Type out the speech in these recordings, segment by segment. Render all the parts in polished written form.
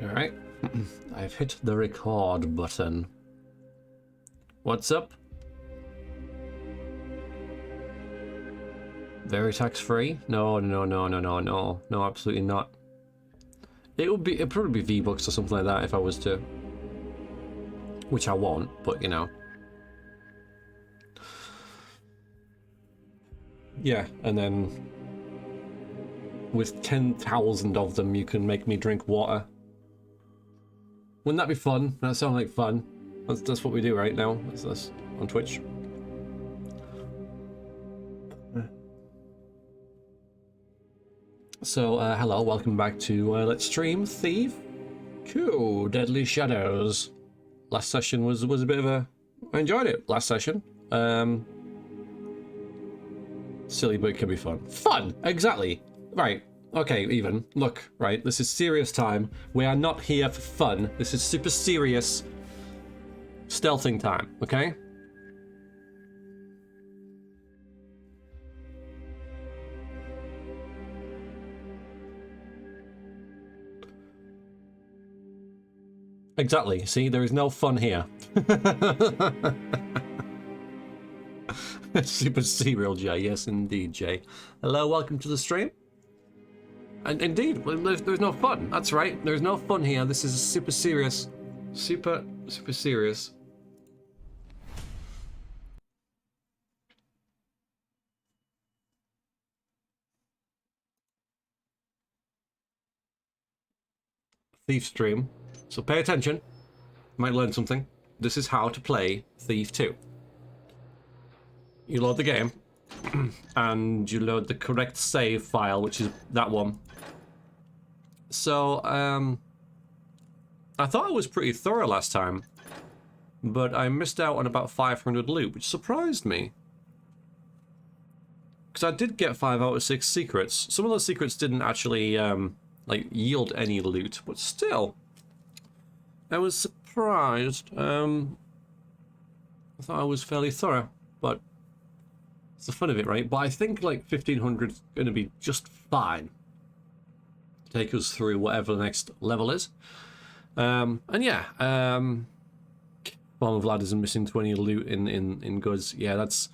Alright. I've hit the record button. What's up? Very tax-free? No, absolutely not. It'd probably be V-Bucks or something like that if I was to. Which I won't, but you know. Yeah, and then with 10,000 of them you can make me drink water. Wouldn't that be fun? That sound like fun. That's what we do right now. That's this on Twitch. So, hello, welcome back to Let's Stream Thief 2 Deadly Shadows. Last session was a bit of a... I enjoyed it, last session. Silly, but it can be fun. Fun! Exactly! Right. Okay, even. Look, right, this is serious time. We are not here for fun. This is super serious stealthing time, okay? Exactly. See, there is no fun here. Super serial Jay. Yes, indeed, Jay. Hello, welcome to the stream. And indeed, there's no fun. That's right. There's no fun here. This is super serious. Super serious. Thief stream. So pay attention. You might learn something. This is how to play Thief 2. You load the game, and you load the correct save file, which is that one. So, I thought I was pretty thorough last time, but I missed out on about 500 loot, which surprised me. Because I did get 5 out of 6 secrets. Some of those secrets didn't actually, like, yield any loot, but still, I was surprised. I thought I was fairly thorough, but it's the fun of it, right? But I think like 1500 is going to be just fine to take us through whatever the next level is. And yeah, Bomb of Ladders and missing 20 loot in goods. Yeah, that's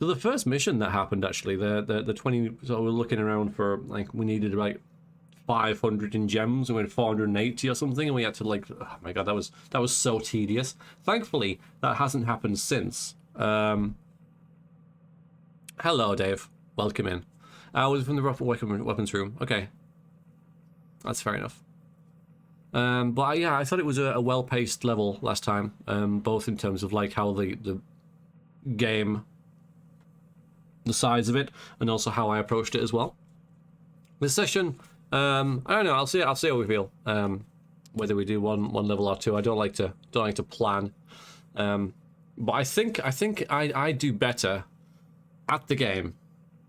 so the first mission that happened actually. The 20. So we're looking around for like we needed like 500 in gems, and we had 480 or something, and we had to like, oh my god, that was so tedious. Thankfully, that hasn't happened since. Hello, Dave. Welcome in. I was from the weapons room. Okay, that's fair enough. But yeah, I thought it was a well-paced level last time, both in terms of like how the game, the size of it, and also how I approached it as well. This session. I don't know. I'll see how we feel. Whether we do one level or two. I don't like to plan. But I think I do better at the game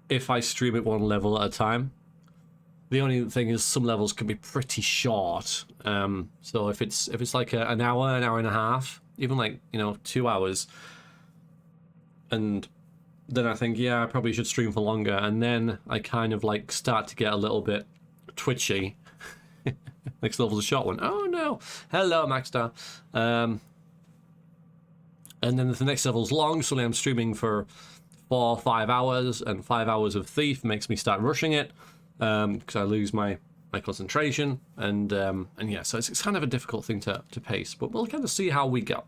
if I stream it one level at a time. The only thing is some levels can be pretty short. So if it's like an hour and a half, even like 2 hours, and then I think yeah I probably should stream for longer, and then I kind of like start to get a little bit twitchy. Next level's a short one. Oh no! Hello, Maxstar. And then the next level's long, so I'm streaming for 4 or 5 hours, and 5 hours of Thief makes me start rushing it because I lose my concentration, and yeah, so it's kind of a difficult thing to pace, but we'll kind of see how we go.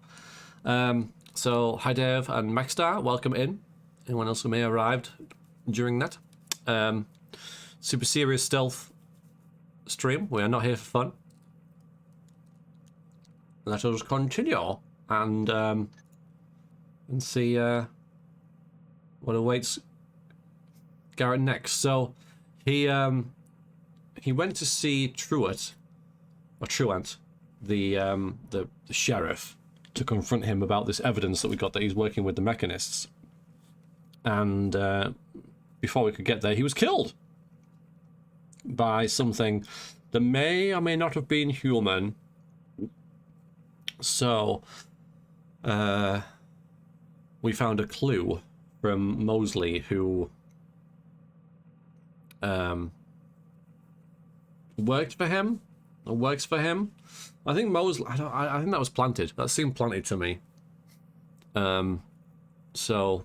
So hi Dave and Maxstar, welcome in. Anyone else who may have arrived during that? Super serious stealth stream. We are not here for fun. Let us continue and see what awaits Garrett next. So he went to see Truant, the sheriff, to confront him about this evidence that we got that he's working with the mechanists. And before we could get there, he was killed by something that may or may not have been human. So we found a clue from Mosley, who worked for him that works for him. I think Mosley, I think that was planted. That seemed planted to me. So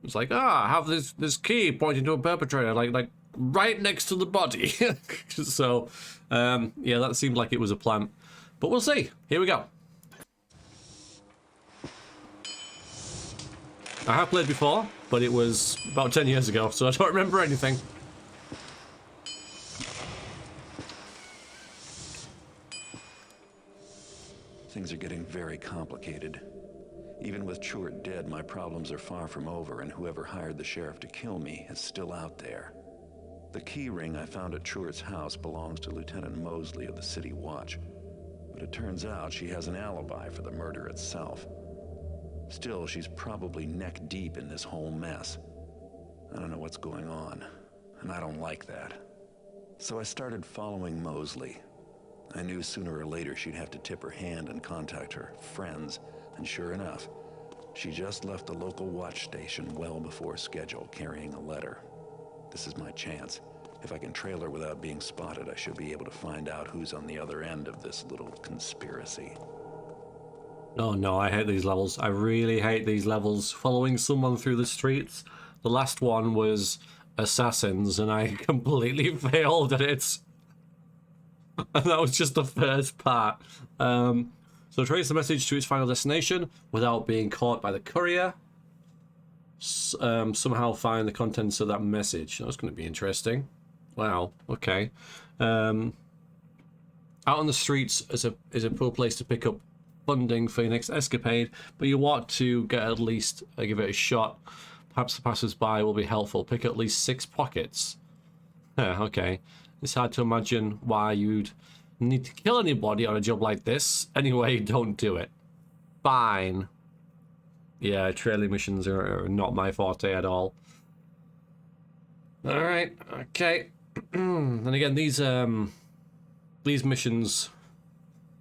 it's like, I have this key pointing to a perpetrator, like right next to the body. So yeah, that seemed like it was a plant. But we'll see. Here we go. I have played before, but it was about 10 years ago, so I don't remember anything. Things are getting very complicated. Even with Chort dead, my problems are far from over, and whoever hired the sheriff to kill me is still out there. The key ring I found at Chort's house belongs to Lieutenant Mosley of the City Watch, but it turns out she has an alibi for the murder itself. Still, she's probably neck deep in this whole mess. I don't know what's going on, and I don't like that. So I started following Mosley. I knew sooner or later she'd have to tip her hand and contact her friends, and sure enough, she just left the local watch station well before schedule, carrying a letter. This is my chance. If I can trail her without being spotted, I should be able to find out who's on the other end of this little conspiracy. Oh no, I hate these levels. I really hate these levels. Following someone through the streets. The last one was Assassins, and I completely failed at it. And that was just the first part. So trace the message to its final destination without being caught by the courier. Somehow find the contents of that message. That's going to be interesting. Wow. Okay. Out on the streets is a poor place to pick up funding for your next escapade, but you want to get at least give it a shot. Perhaps the passers-by will be helpful. Pick at least 6 pockets. Yeah, okay. It's hard to imagine why you'd need to kill anybody on a job like this. Anyway, don't do it. Fine. Yeah, trailing missions are not my forte at all. Alright, okay. And again, these missions,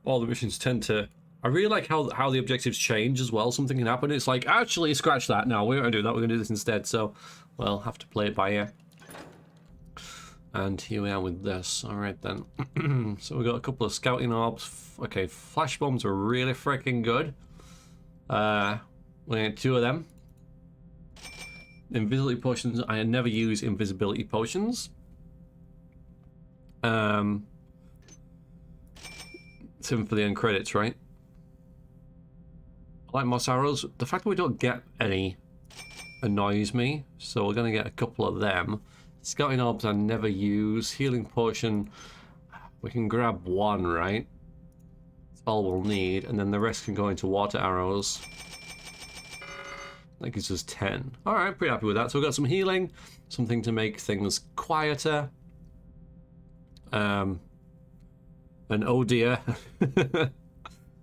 all the missions tend to... I really like how the objectives change as well. Something can happen. It's like, actually, scratch that. No, we're going to do that. We're going to do this instead. So, well, have to play it by ear. And here we are with this. Alright then. So we've got a couple of scouting orbs. Okay, flash bombs are really freaking good. We need 2 of them. Invisibility potions. I never use invisibility potions. Same for the end credits, right? I like moss arrows. The fact that we don't get any annoys me, so we're going to get a couple of them. Scouting orbs I never use. Healing potion, we can grab 1, right? That's all we'll need, and then the rest can go into water arrows. That gives us 10. Alright, pretty happy with that. So we've got some healing, something to make things quieter. And oh dear.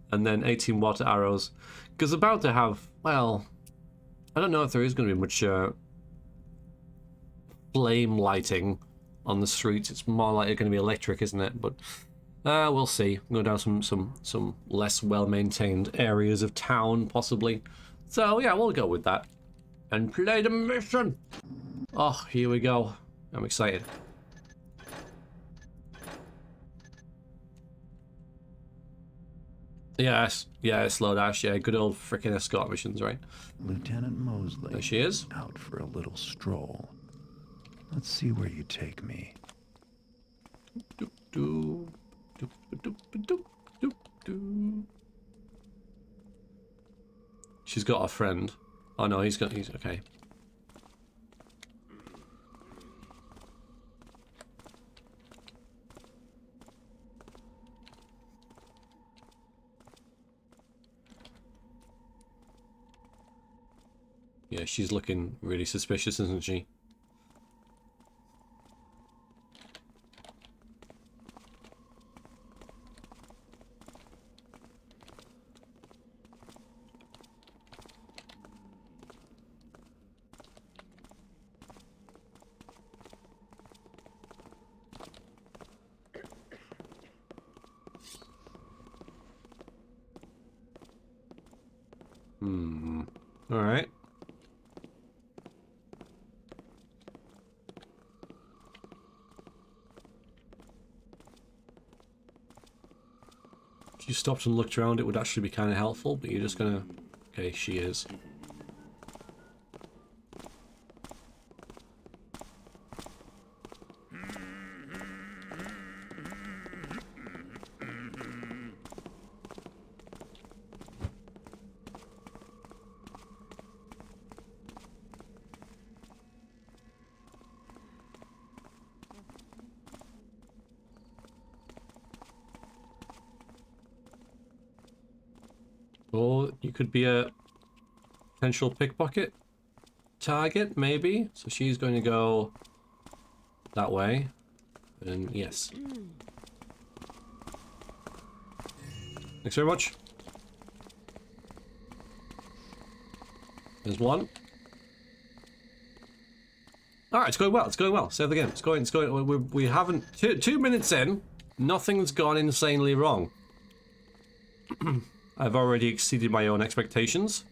And then 18 water arrows. Because about to have, well, I don't know if there is going to be much flame lighting on the streets. It's more likely going to be electric, isn't it? But we'll see. Go down some less well-maintained areas of town, possibly. So yeah, we'll go with that and play the mission. Oh, here we go. I'm excited. Yes, yeah, slow dash. Yeah, good old freaking escort missions, right? Lieutenant Mosley. There she is. Out for a little stroll. Let's see where you take me. Doop, doop, doop, doop, doop, doop, doop. She's got a friend. Oh no, he's okay. Yeah, she's looking really suspicious, isn't she? All right. you stopped and looked around, it would actually be kind of helpful, but you're just gonna... Okay, she is. Or you could be a potential pickpocket target, maybe. So she's going to go that way. And yes. Thanks very much. There's one. Alright, it's going well. It's going well. Save the game. It's going. We haven't... 2 minutes in. Nothing's gone insanely wrong. I've already exceeded my own expectations.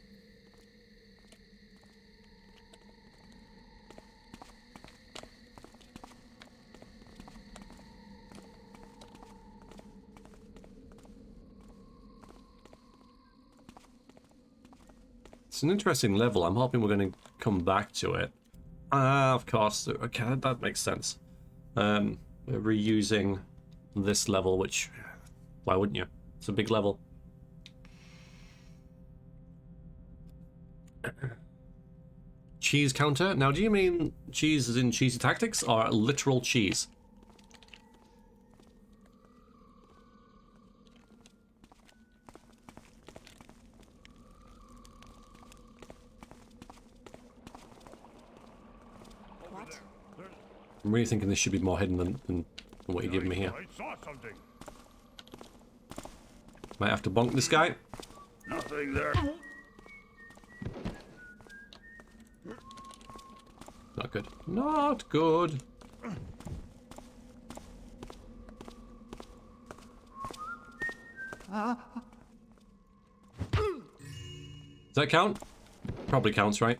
It's an interesting level. I'm hoping we're going to come back to it. Of course. Okay, that makes sense. We're reusing this level, which... Why wouldn't you? It's a big level. Cheese counter? Now, do you mean cheese as in cheesy tactics, or literal cheese? What? I'm really thinking this should be more hidden than what you're giving me here. I saw something. Might have to bonk this guy. Nothing there. Not good. Not good. Does that count? Probably counts, right?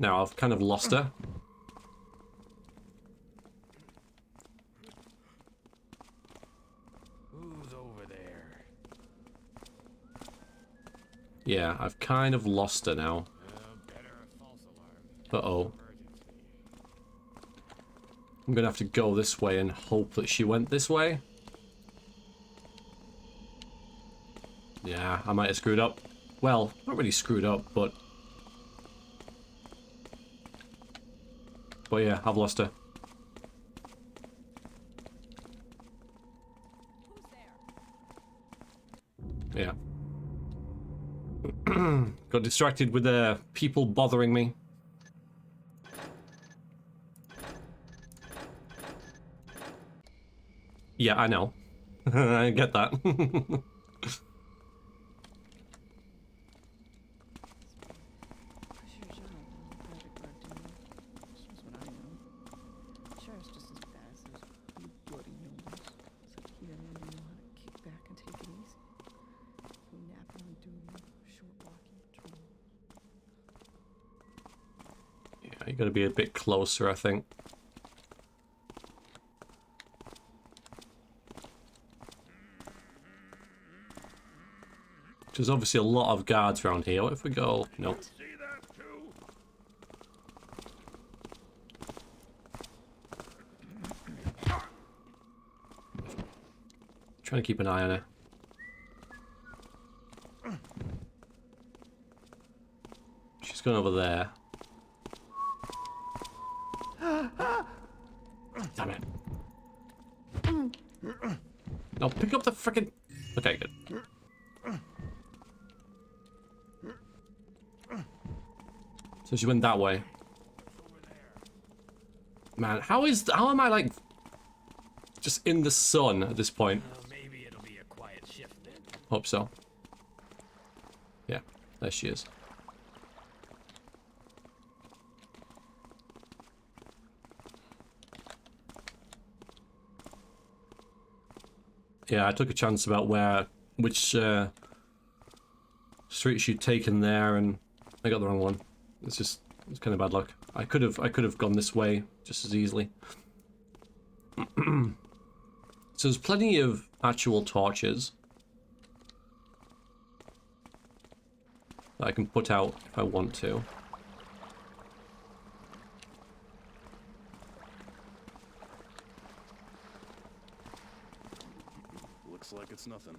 Now I've kind of lost her. Who's over there? Yeah, I've kind of lost her now. Better a false alarm. Uh-oh. I'm gonna have to go this way and hope that she went this way. Yeah, I might have screwed up. Well, not really screwed up, but... But yeah, I've lost her. Yeah. Got distracted with people bothering me. Yeah, I know. I get that. Yeah, you gotta be a bit closer, I think. There's obviously a lot of guards around here. What if we go? Nope. See that too? Trying to keep an eye on her. She's gone over there. Damn it. No, pick up the frickin'... Okay, good. So she went that way. Man, how am I like just in the sun at this point? Maybe it'll be a quiet shift then. Hope so. Yeah, there she is. Yeah, I took a chance about which street she'd taken there, and I got the wrong one. It's kind of bad luck. I could have gone this way just as easily. So there's plenty of actual torches. that I can put out if I want to. Looks like it's nothing.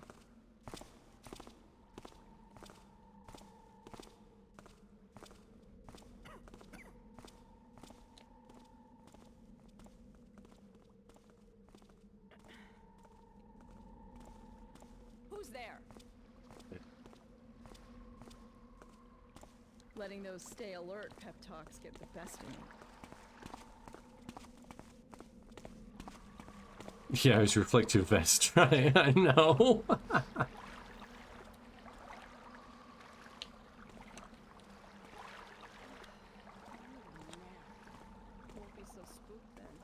Who's there? Letting those stay alert pep talks get the best of me. Yeah, it's reflective vest, right? I know. Won't be so spooked then.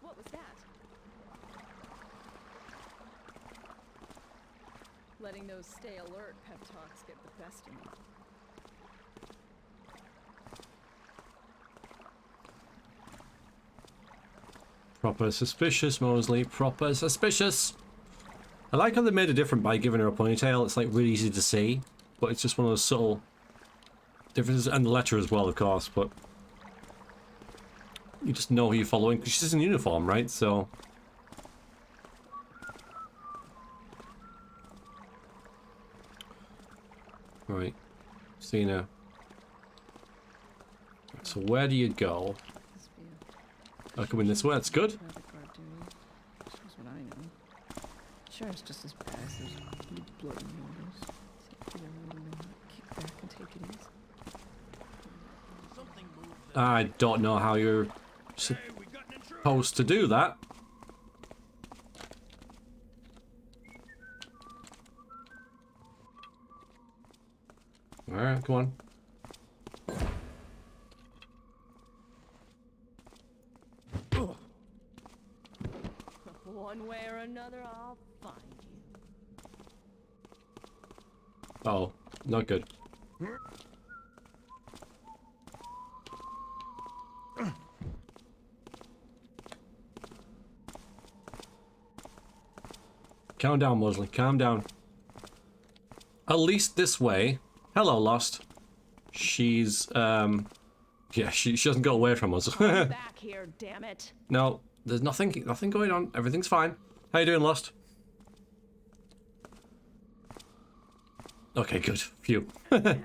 What was that? Letting those stay alert pep talks get the best of me. Proper suspicious, Mosley. Proper suspicious. I like how they made it different by giving her a ponytail. It's like really easy to see, but it's just one of those subtle differences. And the letter as well, of course, but you just know who you're following because she's in uniform, right? So. Right. See now. So where do you go? I come in this way, that's good. Shows what I know. Sure, it's just as bad as those bloody noodles. Except you never really know how to kick back and take it easy. Something moved I don't know how you're Hey, we got an intruder. supposed to do that. Alright, come on. One way or another, I'll find you. Oh, not good. Calm down, Mosley. Calm down. At least this way. Hello, Lost. She's, yeah, she doesn't go away from us. Back here, damn it. No, there's nothing going on. Everything's fine. How you doing, Lost? Okay, good. Phew. A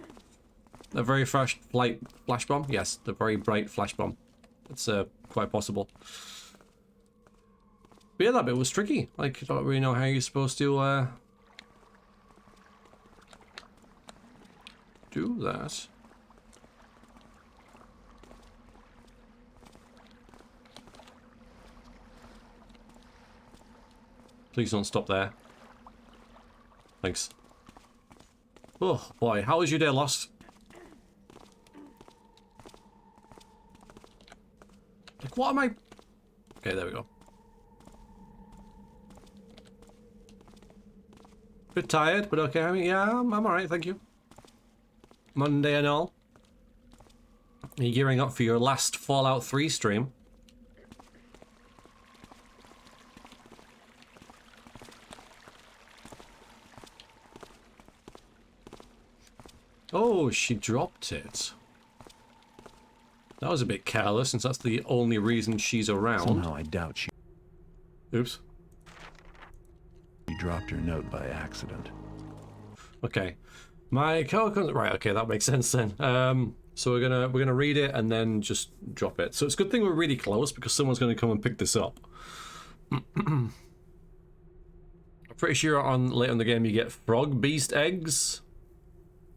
very fresh light flash bomb? Yes, the very bright flash bomb. It's quite possible. But yeah, that bit was tricky. Like, I don't really know how you're supposed to do that. Please don't stop there. Thanks. Oh boy, how was your day, Lost? Like, what am I? Okay, there we go. Bit tired, but okay. I mean, yeah, I'm alright, thank you. Monday and all. Are you gearing up for your last Fallout 3 stream? Oh, she dropped it. That was a bit careless, since that's the only reason she's around. Somehow I doubt she Oops. dropped her note by accident. Okay. My co-con... Right, okay, that makes sense then. So we're gonna read it and then just drop it. So it's a good thing we're really close because someone's gonna come and pick this up. I'm pretty sure on late in the game you get frog beast eggs.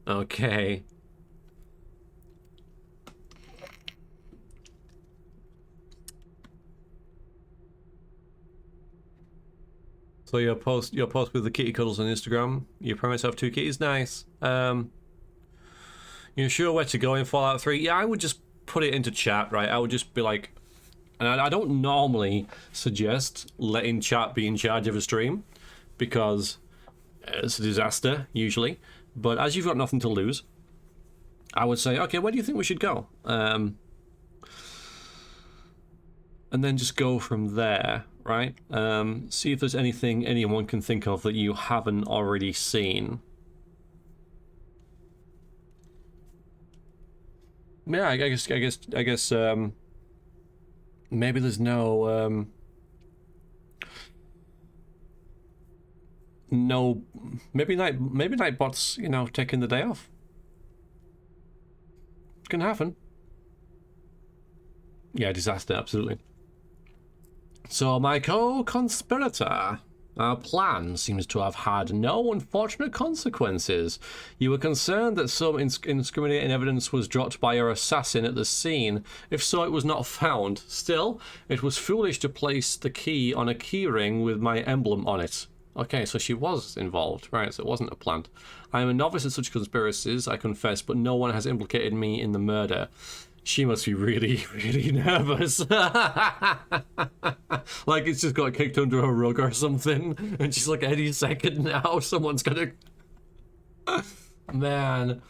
Okay. So your post with the kitty cuddles on Instagram. Your parents have 2 kitties, nice. You're sure where to go in Fallout 3? Yeah, I would just put it into chat, right? I would just be like, and I don't normally suggest letting chat be in charge of a stream because it's a disaster usually. But as you've got nothing to lose, I would say, okay, where do you think we should go? And then just go from there, right? See if there's anything anyone can think of that you haven't already seen. Yeah, I guess. Maybe there's no. No, maybe Nightbot's, you know, taking the day off. It can happen. Yeah, disaster, absolutely. So my co-conspirator, our plan seems to have had no unfortunate consequences. You were concerned that some incriminating evidence was dropped by your assassin at the scene. If so, it was not found. Still, it was foolish to place the key on a keyring with my emblem on it. Okay, so she was involved, right? So it wasn't a plant. I am a novice in such conspiracies, I confess, but no one has implicated me in the murder. She must be really, really nervous. Like it's just got kicked under a rug or something, and she's like, any second now, someone's gonna... Man.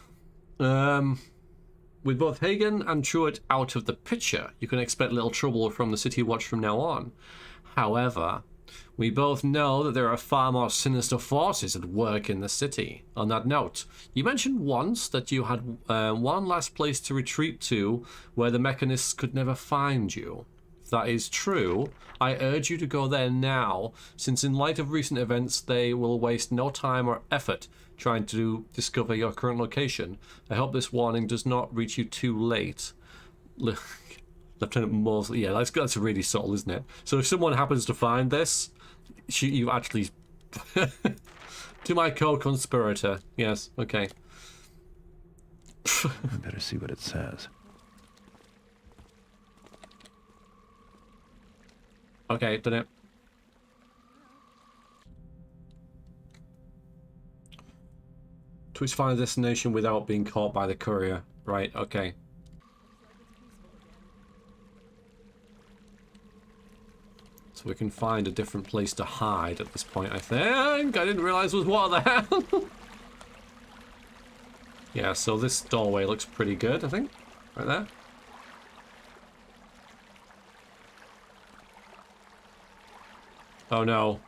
With both Hagen and Truitt out of the picture, you can expect little trouble from the City Watch from now on. However, we both know that there are far more sinister forces at work in the city. On that note, you mentioned once that you had one last place to retreat to where the mechanists could never find you. If that is true, I urge you to go there now, since in light of recent events, they will waste no time or effort trying to discover your current location. I hope this warning does not reach you too late. Lieutenant Mosley, yeah, that's really subtle, isn't it? So if someone happens to find this, you actually... To my co-conspirator. Yes, okay. I better see what it says. Okay, done it. To its final destination without being caught by the courier. Right, okay. So we can find a different place to hide at this point, I think. I didn't realize there was water there. Yeah, so this doorway looks pretty good, I think. Right there. Oh no.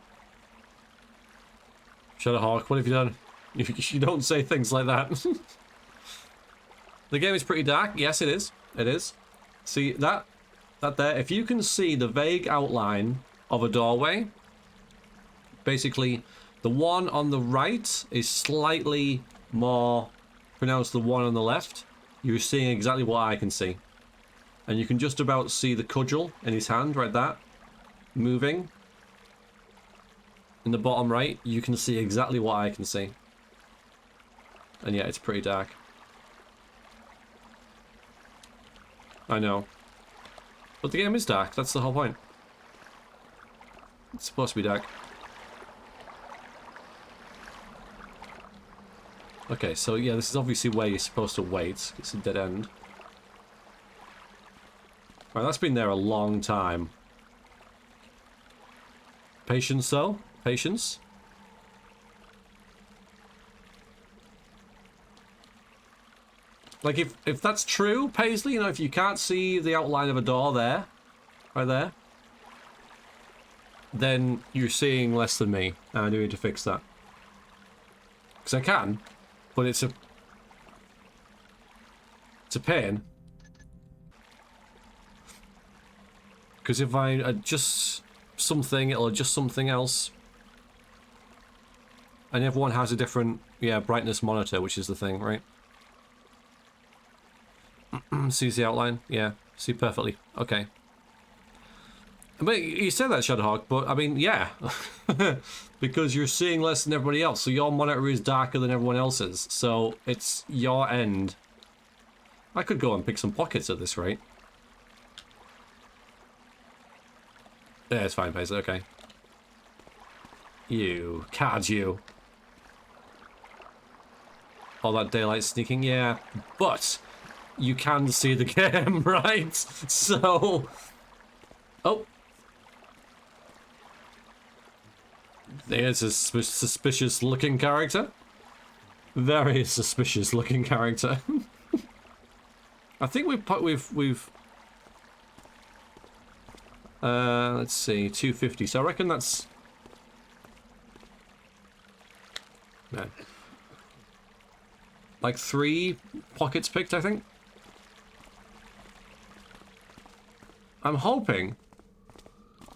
Shadowhawk, what have you done? You don't say things like that. The game is pretty dark. Yes, it is. It is. See, that there, if you can see the vague outline of a doorway, basically the one on the right is slightly more pronounced than the one on the left. You're seeing exactly what I can see. And you can just about see the cudgel in his hand, right there, moving. In the bottom right, you can see exactly what I can see. And yeah, it's pretty dark. I know. But the game is dark, that's the whole point. It's supposed to be dark. Okay, so yeah, this is obviously where you're supposed to wait. It's a dead end. Right, that's been there a long time. Patience, though. Patience. Like, if that's true, Paisley, you know, if you can't see the outline of a door there, right there, then you're seeing less than me, and I do need to fix that. Because I can, but it's a pain. Because if I adjust something, it'll adjust something else. And everyone has a different, yeah, brightness monitor, which is the thing, right? Sees the outline? Yeah, see perfectly. Okay. But you said that, Shadowhawk, but I mean, yeah. Because you're seeing less than everybody else, so your monitor is darker than everyone else's. So it's your end. I could go and pick some pockets at this rate. Yeah, it's fine, Paisley, okay. You. Card you. All that daylight sneaking, yeah. But you can see the game, right? So... Oh. There's a suspicious looking character. Very suspicious looking character. I think we've Let's see, 250. So I reckon that's... No. Like 3 pockets picked, I think. I'm hoping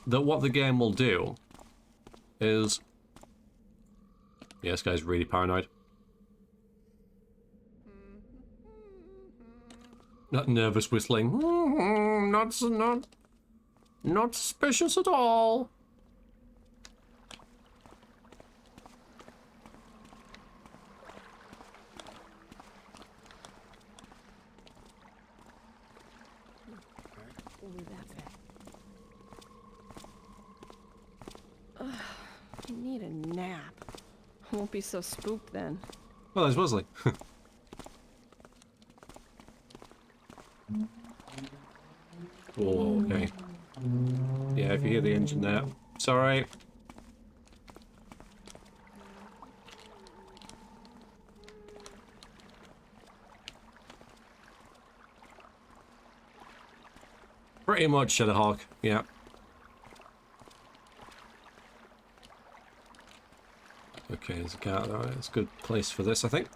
that what the game will do is... Yeah, this guy's really paranoid. Not nervous whistling. Not suspicious at all. Over that way. Ugh, I need a nap. I won't be so spooked then. Well, there's Wesley. Oh, okay. Yeah, if you hear the engine there. Sorry. Pretty much, Shadowhawk. Yeah. Okay, there's a car. Alright, it's a good place for this, I think.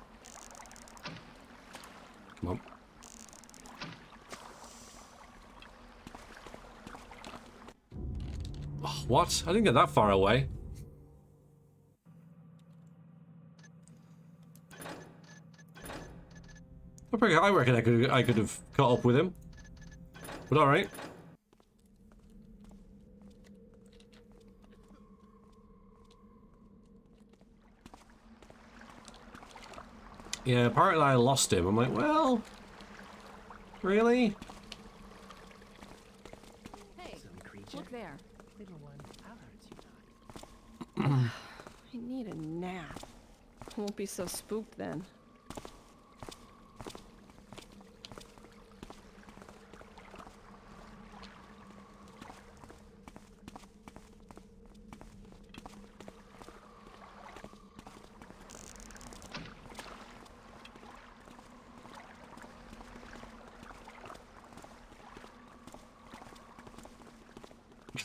Come on. Oh, what? I didn't get that far away. I reckon I could have caught up with him. But alright. Yeah, apparently I lost him. I'm like, well... Really? Hey, look there. Little one, I'll hurt you not. I need a nap. I won't be so spooked then.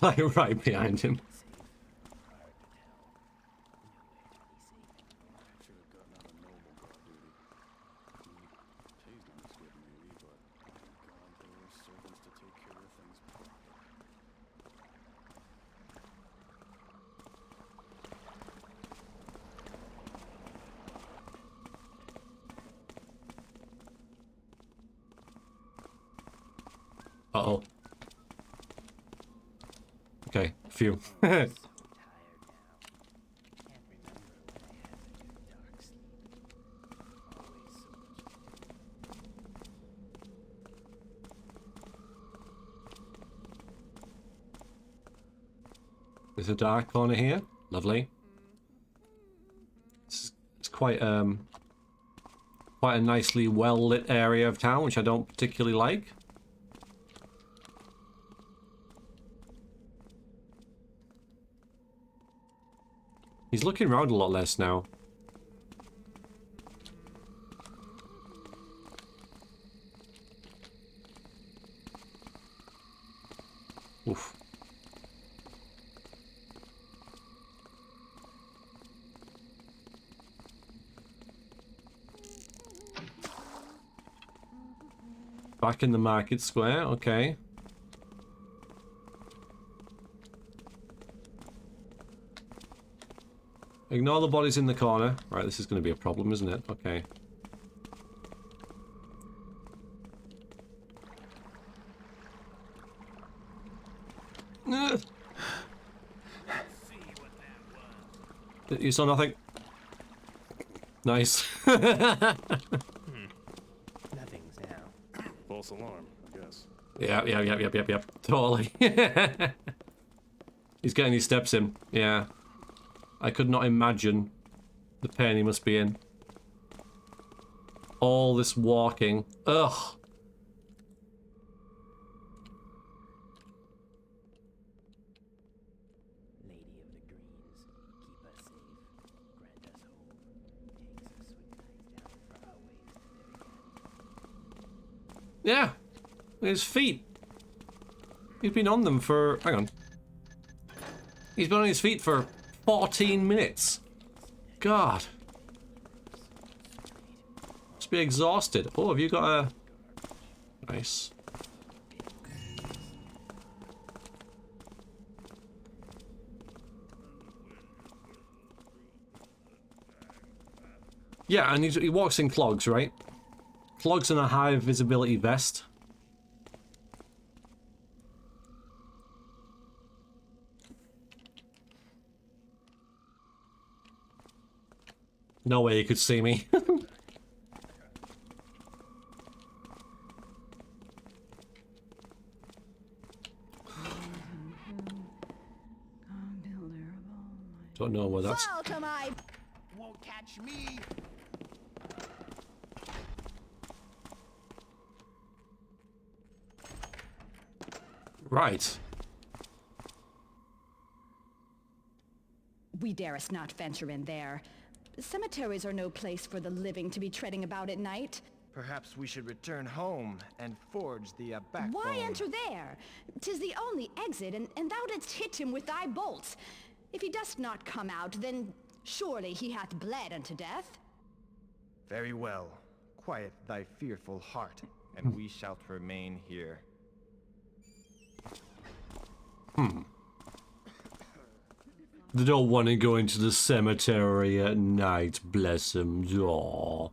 Like right behind him. Should have gotten out of noble guard duty. Pays not as good maybe, but God, there were servants to take care of things properly. Uh-oh. Okay, phew. So tired now. Can't remember when I had a good dark sleep. Always so much There's a dark corner here. Lovely. It's quite quite a nicely well lit area of town, which I don't particularly like. He's looking around a lot less now. Oof. Back in the market square, okay. Ignore the bodies in the corner. Right, this is going to be a problem, isn't it? Okay. You saw nothing? Nice. Nothing's now. False alarm, I guess. Yep. Totally. He's getting his steps in. Yeah. I could not imagine the pain he must be in. All this walking. Ugh. Lady of the Greens, keep us safe, grant us hope, takes us swift nights down far ways to live again. Yeah. His feet. He's been on them for... Hang on. He's been on his feet for 14 minutes. God. Must be exhausted. Oh, have you got a... Nice. Yeah, and he walks in clogs, right? Clogs and a high visibility vest. No way you could see me. Don't know what that's. Welcome, I Won't catch me. Right. We darest not venture in there. Cemeteries are no place for the living to be treading about at night. Perhaps we should return home and forge the backbone. Why enter there? 'Tis the only exit, and thou didst hit him with thy bolts. If he dost not come out, then surely he hath bled unto death. Very well. Quiet thy fearful heart, and we shall remain here. They don't want to go into the cemetery at night, bless them. Aww.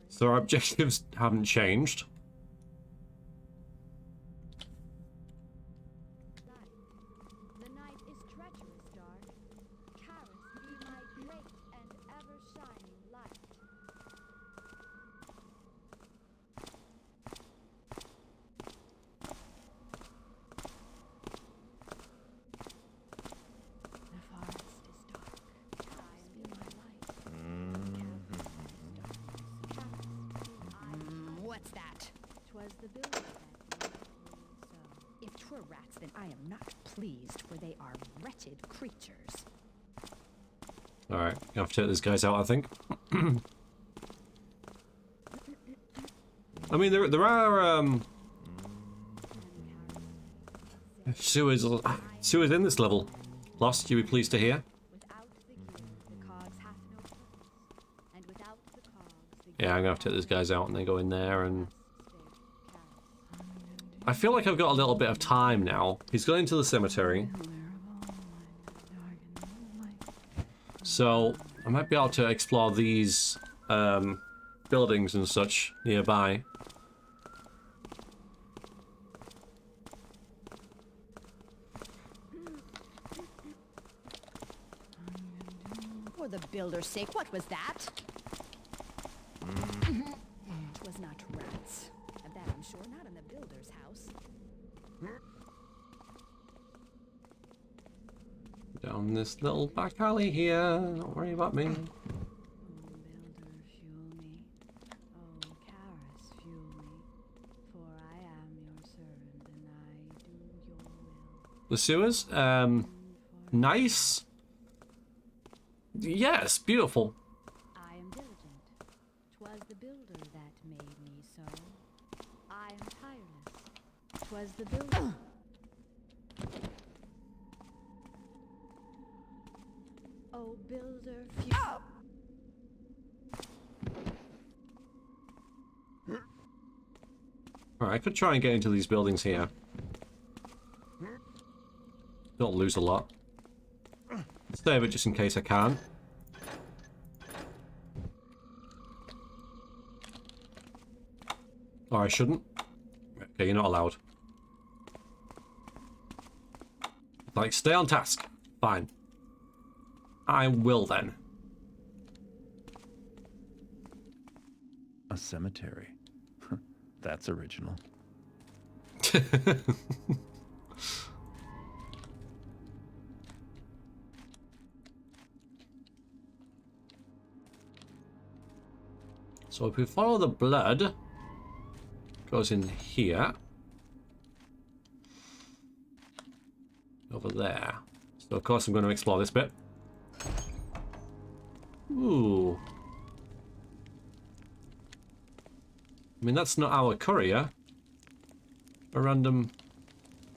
So our objectives haven't changed. The night is treacherous, dark. Karis, be my great and ever-shining light. The forest is dark. Karis, be my light. What's that? 'Twas the builder that made me so. If 'twere rats, then I am not pleased, for they are wretched creatures. Alright, you have to take these guys out, I think. I mean, there are, sewers in this level. Lost, you be pleased to hear. Without the gear, the cogs hath no purpose. And without the cogs, the Yeah, I'm gonna have to take these guys out and then go in there and... Karis. I feel like I've got a little bit of time now. He's going to the cemetery. So, I might be able to explore these, buildings and such nearby. For the builder's sake, what was that? 'Twas not rats. Of that I'm sure, not in the builder's house. Down this little back alley here. Don't worry about me. Oh, builder, fuel me. Oh, Karis, fuel me. For I am your servant, and I do your will. The sewers? Nice. Yes, beautiful. I am diligent. 'Twas the builder that made me so. I am tireless. 'Twas the builder. Oh, builder, fuel. Alright, I could try and get into these buildings here. Don't lose a lot. Save it just in case I can. Or I shouldn't. Okay, you're not allowed. Like, stay on task. Fine. I will then. A cemetery. That's original. So if we follow the blood, goes in here, over there. So of course I'm going to explore this bit. Ooh. I mean, that's not our courier. A random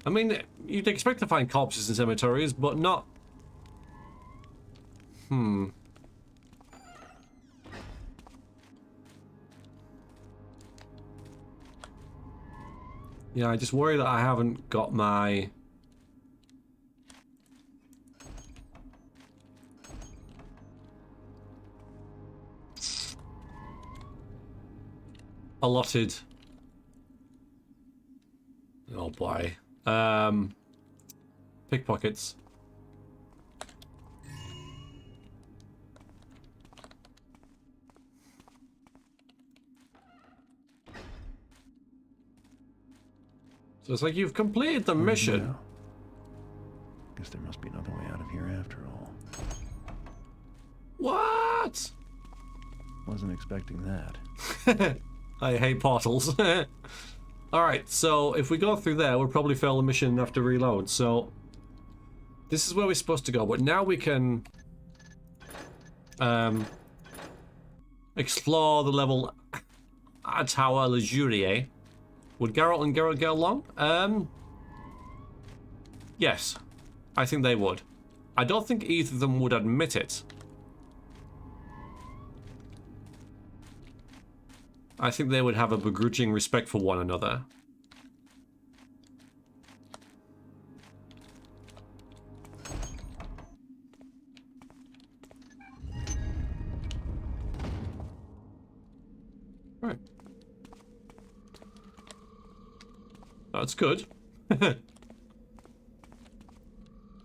I mean, you'd expect to find corpses in cemeteries, but not... Yeah, I just worry that I haven't got my... allotted... Oh boy. Pickpockets. So it's like you've completed the mission. Now. Guess there must be another way out of here after all. What? Wasn't expecting that. I hate portals. Alright, so if we go through there, we'll probably fail the mission and have to reload. So this is where we're supposed to go, but now we can explore the level at Tower Lejurie. Would Geralt and Geralt get along? Yes. I think they would. I don't think either of them would admit it. I think they would have a begrudging respect for one another. Right. That's good.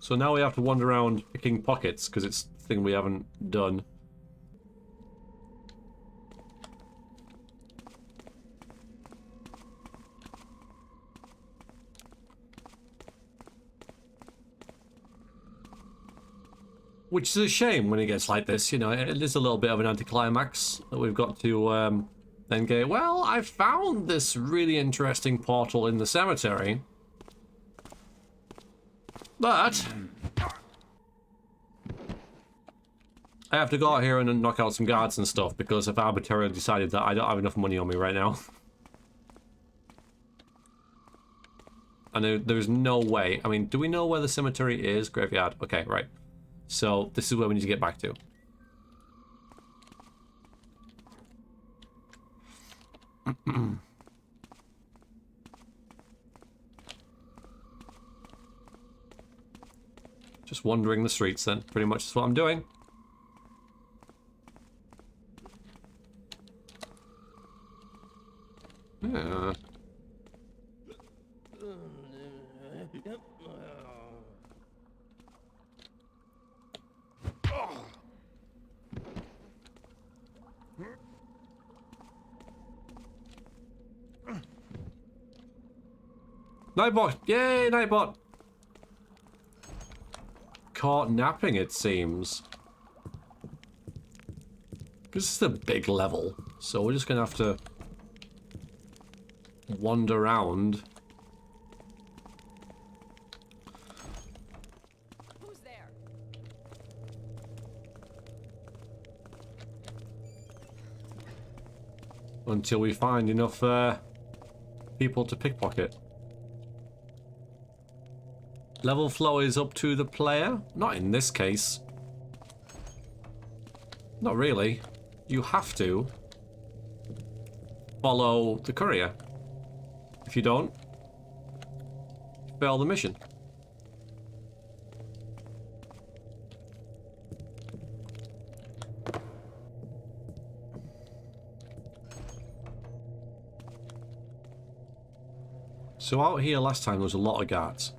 So now we have to wander around picking pockets, because it's the thing we haven't done. Which is a shame when it gets like this, you know, it is a little bit of an anticlimax that we've got to then go, well, I found this really interesting portal in the cemetery. But I have to go out here and knock out some guards and stuff because I've arbitrarily decided that I don't have enough money on me right now. And there's no way. I mean, do we know where the cemetery is? Graveyard. Okay, right. So this is where we need to get back to. Just wandering the streets then. Pretty much is what I'm doing. Yeah. Nightbot! Yay, Nightbot! Caught napping, it seems. This is a big level, so we're just gonna have to wander around. Who's there? Until we find enough people to pickpocket. Level flow is up to the player? Not in this case. Not really. You have to follow the courier. If you don't, fail the mission. So out here last time there was a lot of guards.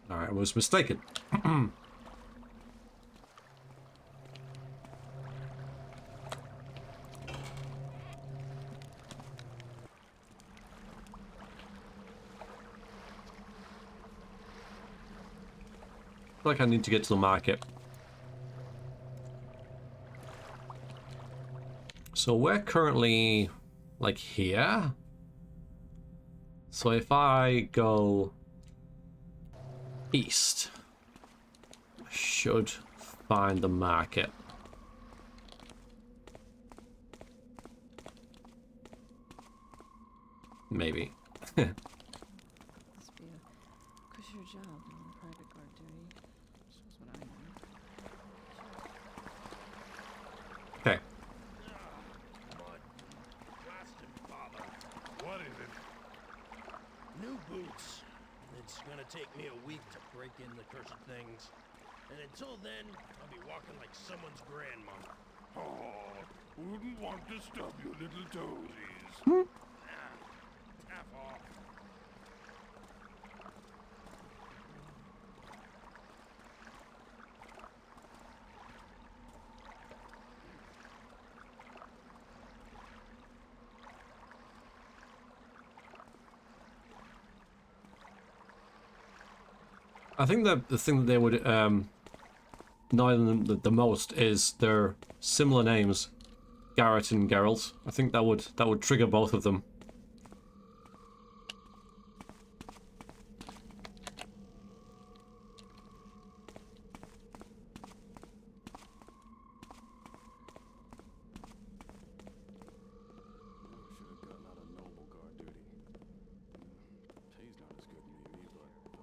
I was mistaken. Like I need to get to the market. So we're currently like here. So if I go east, I should find the market. Maybe. Must be a cushier job than private guard duty. Shows what I know. Okay. What is it? New boots. It's gonna take me a week to break in the cursed things. And until then, I'll be walking like someone's grandmother. Oh, wouldn't want to stub your little toesies. Tap off. I think the thing that they would annoy them the most is their similar names, Garrett and Geralt. I think that would trigger both of them.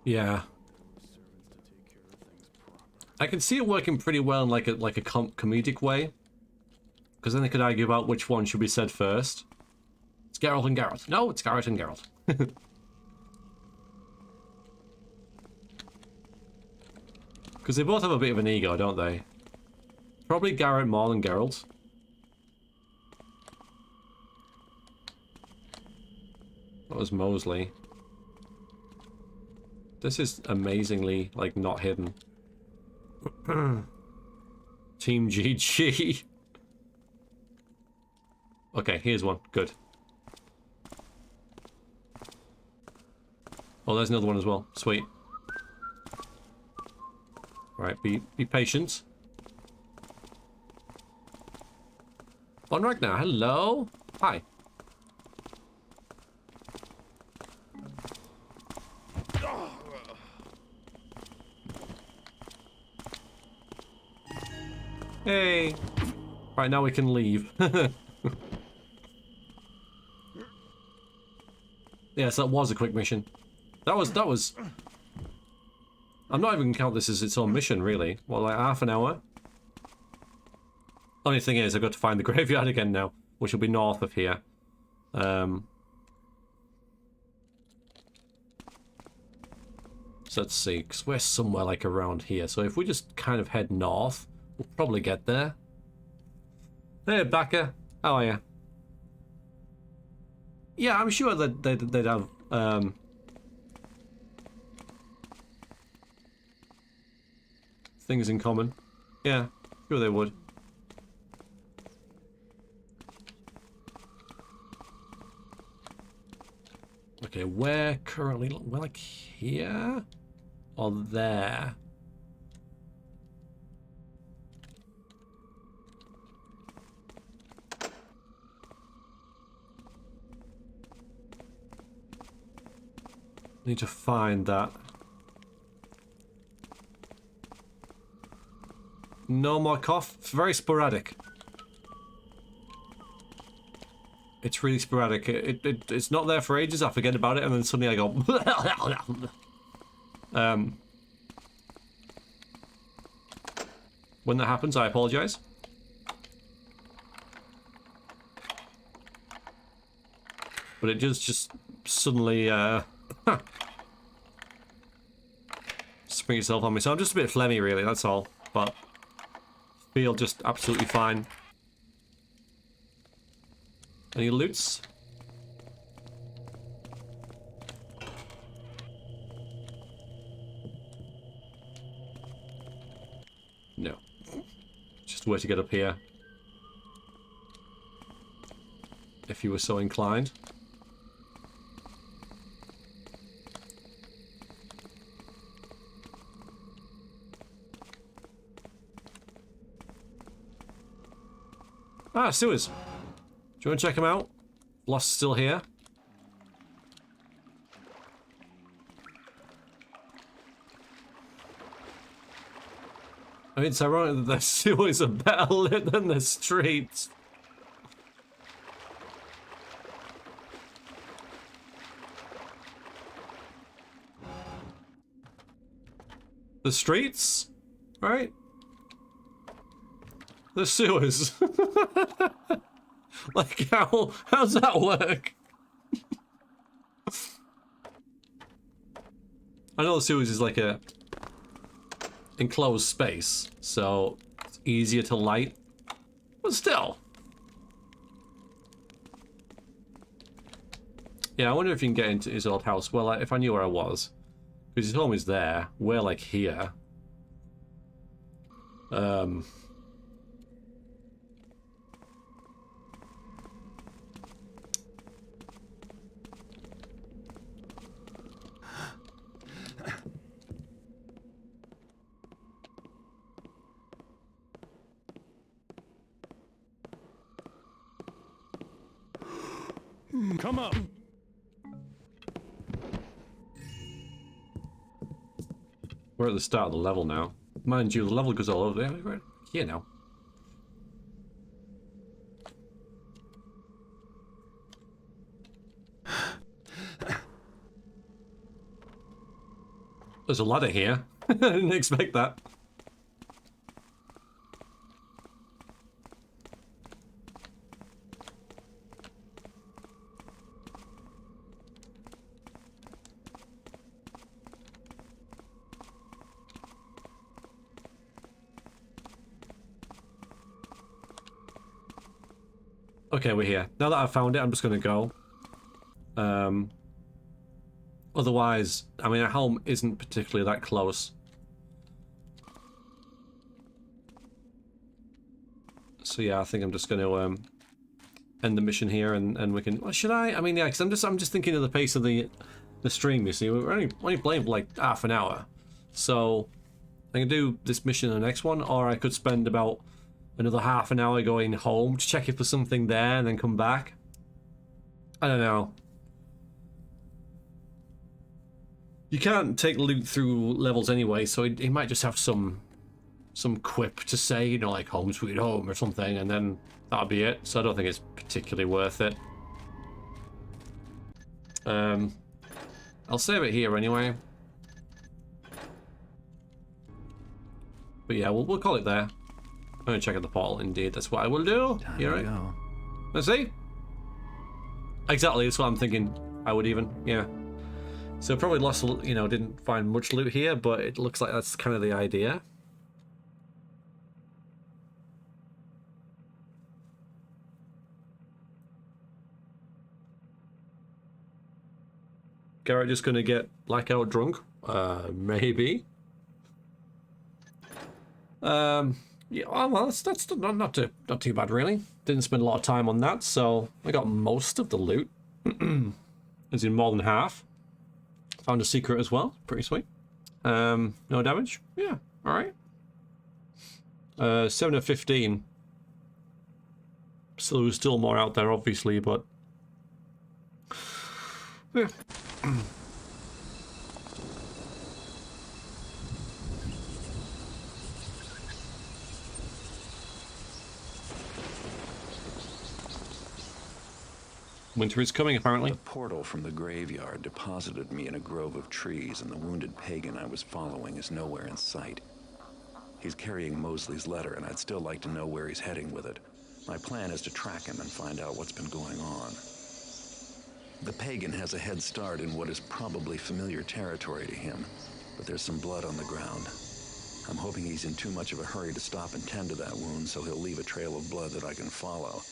Yeah. I can see it working pretty well in like a comedic way, because then they could argue about which one should be said first. It's Geralt and Geralt. No, it's Garrett and Geralt. Because they both have a bit of an ego, don't they? Probably Garrett more than Geralt. That was Mosley. This is amazingly, like, not hidden. Team GG. Okay, here's one. Good. Oh, there's another one as well. Sweet. Alright, be patient. Von Ragnar, hello. Hi. Hey. Right, now we can leave. Yes, that was a quick mission. That was... I'm not even gonna count this as its own mission, really. Well, like half an hour? Only thing is, I've got to find the graveyard again now, which will be north of here. So let's see, because we're somewhere like around here. So if we just kind of head north, we'll probably get there. Hey, Becca. How are you? Yeah, I'm sure that they'd have things in common. Yeah, sure they would. Okay, we're currently... We're like here? Or there? Need to find that. No more cough. It's very sporadic. It's really sporadic. It's not there for ages. I forget about it, and then suddenly I go. When that happens, I apologize. But it just suddenly spring itself on me. So I'm just a bit phlegmy, really. That's all. But feel just absolutely fine. Any loots? No. Just where to get up here. If you were so inclined. Ah, sewers. Do you want to check them out? Lost still here. I mean, it's ironic that the sewers are better lit than the streets. The streets, right? The sewers. Like how's that work? I know the sewers is like a enclosed space, so it's easier to light, but still. Yeah, I wonder if you can get into his old house. Well, if I knew where I was, because his home is there. We're like here. Come up. We're at the start of the level now. Mind you, the level goes all over there. We're here now. There's a ladder here. I didn't expect that. Okay, we're here. Now that I've found it, I'm just going to go. Otherwise, I mean, our home isn't particularly that close. So yeah, I think I'm just going to end the mission here, and we can. Well, should I? I mean, yeah, because I'm just thinking of the pace of the stream. You see, we're only playing for like half an hour, so I can do this mission and the next one, or I could spend about another half an hour going home to check if there's something there and then come back. I don't know. You can't take loot through levels anyway, so he might just have some quip to say, you know, like home sweet home or something, and then that'll be it. So I don't think it's particularly worth it. I'll save it here anyway. But yeah, we'll call it there. I'm gonna check out the portal. Indeed, that's what I will do. Time You to right? go. Let's see. Exactly, that's what I'm thinking. I would even, yeah. So probably lost, you know, didn't find much loot here, but it looks like that's kind of the idea. Garrett just gonna get blackout drunk? Maybe. Yeah, well, that's not too bad really. Didn't spend a lot of time on that, so I got most of the loot. As in more than half. Found a secret as well. Pretty sweet. No damage. Yeah. All right. 7 of 15. So there's still more out there, obviously, but yeah. Winter is coming, apparently. The portal from the graveyard deposited me in a grove of trees, and the wounded pagan I was following is nowhere in sight. He's carrying Mosley's letter, and I'd still like to know where he's heading with it. My plan is to track him and find out what's been going on. The pagan has a head start in what is probably familiar territory to him, but there's some blood on the ground. I'm hoping he's in too much of a hurry to stop and tend to that wound, so he'll leave a trail of blood that I can follow.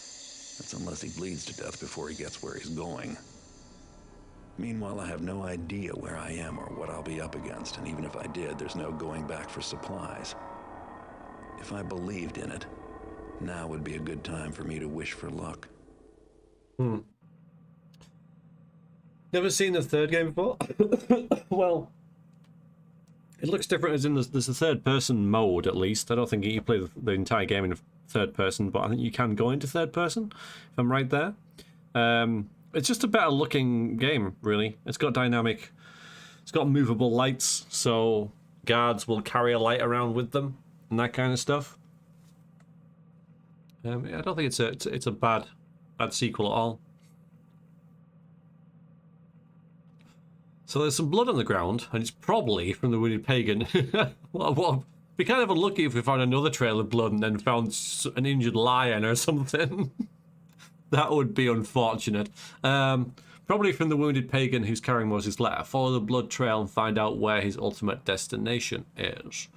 That's unless he bleeds to death before he gets where he's going. Meanwhile, I have no idea where I am or what I'll be up against, and even if I did, there's no going back for supplies. If I believed in it, now would be a good time for me to wish for luck. Never seen the third game before? Well, it looks different as in there's a third person mode at least. I don't think you play the entire game in third person, but I think you can go into third person, if I'm right there. It's just a better looking game, really. It's got dynamic, it's got movable lights, so guards will carry a light around with them and that kind of stuff. I don't think it's a bad sequel at all. So there's some blood on the ground, and it's probably from the wounded pagan. Well, be kind of unlucky if we found another trail of blood and then found an injured lion or something. That would be unfortunate. Probably from the wounded pagan who's carrying Moses' letter. Follow the blood trail and find out where his ultimate destination is.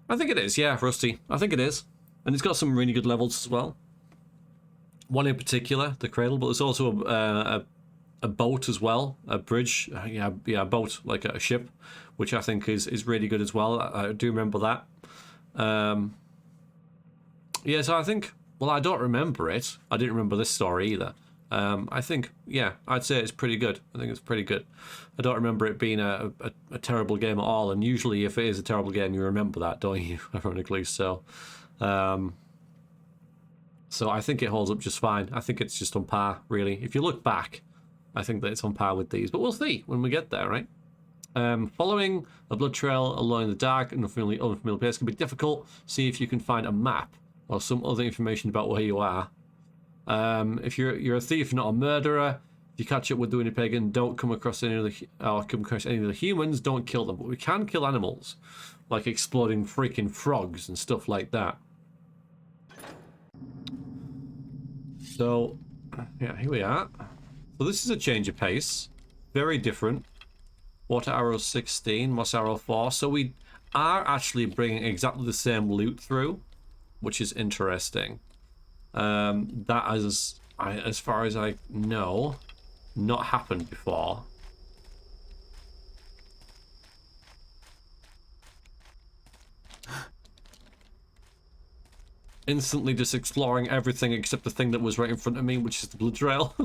I think it is, yeah, Rusty. I think it is. And it's got some really good levels as well. One in particular, the cradle, but there's also a boat as well, a bridge, yeah, a boat, like a ship, which I think is really good as well. I do remember that. Yeah, so I think, well, I don't remember it. I didn't remember this story either. I think, yeah, I'd say it's pretty good. I think it's pretty good. I don't remember it being a terrible game at all, and usually if it is a terrible game, you remember that, don't you, ironically, so... So I think it holds up just fine. I think it's just on par, really. If you look back, I think that it's on par with these. But we'll see when we get there, right? Following a blood trail along the dark and unfamiliar place can be difficult. See if you can find a map or some other information about where you are. If you're a thief, not a murderer. If you catch up with the wounded pagan, don't come across any of the humans. Don't kill them. But we can kill animals, like exploding freaking frogs and stuff like that. So, yeah, here we are. So this is a change of pace. Very different. Water arrow 16, moss arrow 4. So we are actually bringing exactly the same loot through, which is interesting. That has, as far as I know, not happened before. Instantly just exploring everything except the thing that was right in front of me, which is the blood trail.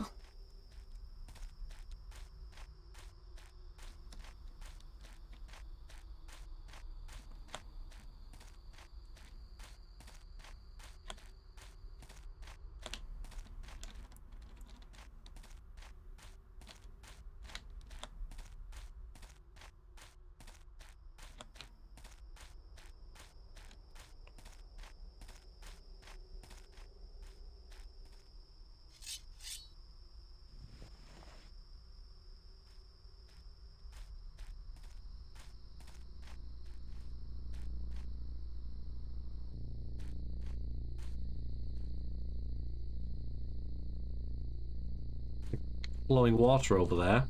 Flowing water over there.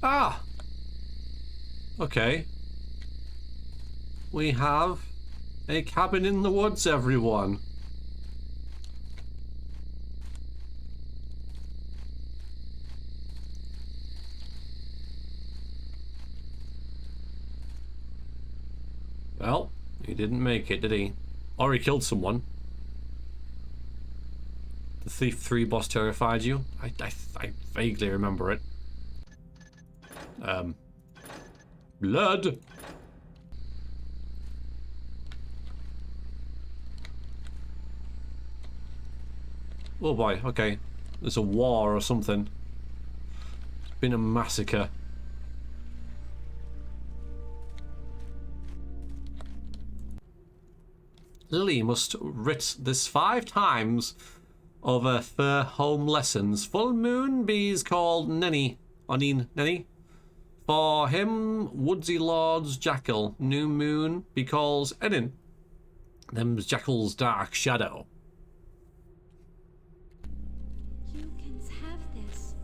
Ah! Okay. We have a cabin in the woods, everyone. Well, he didn't make it, did he? Or he killed someone. The Thief 3 boss terrified you? I vaguely remember it. Blood! Oh boy, okay. There's a war or something. It's been a massacre. Lily must writ this 5 times over for home lessons. Full moon bees called Nenny. Nenny. For him, woodsy lord's jackal. New moon be calls Enin. Them's jackal's dark shadow. You can have this.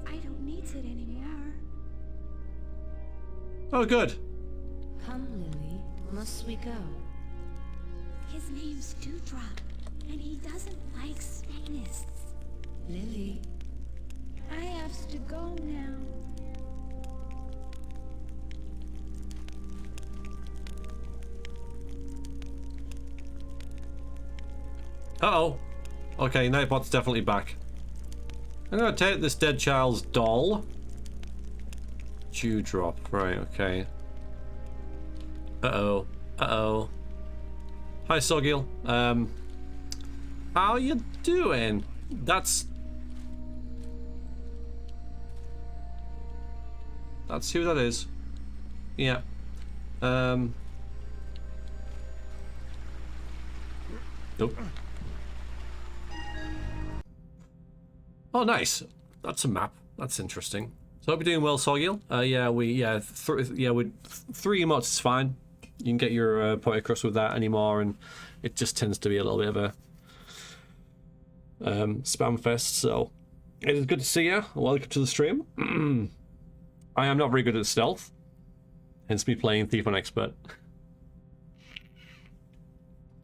I don't need it anymore. Oh, good. Come, Lily. Must we go? His name's Dewdrop, and he doesn't like Satanists. Lily. I have to go now. Uh-oh. Okay, Nightbot's definitely back. I'm gonna take this dead child's doll. Dewdrop. Right, okay. Uh-oh. Uh-oh. Hi, Sogil. How you doing? That's who that is. Yeah. Nope. Oh, nice. that's a map. That's interesting. So hope you're doing well, Sorgil. With 3 emotes is fine. You can get your point across with that anymore, and it just tends to be a little bit of a spam fest. So it is good to see you. Welcome to the stream. I am not very good at stealth, hence me playing Thief on Expert.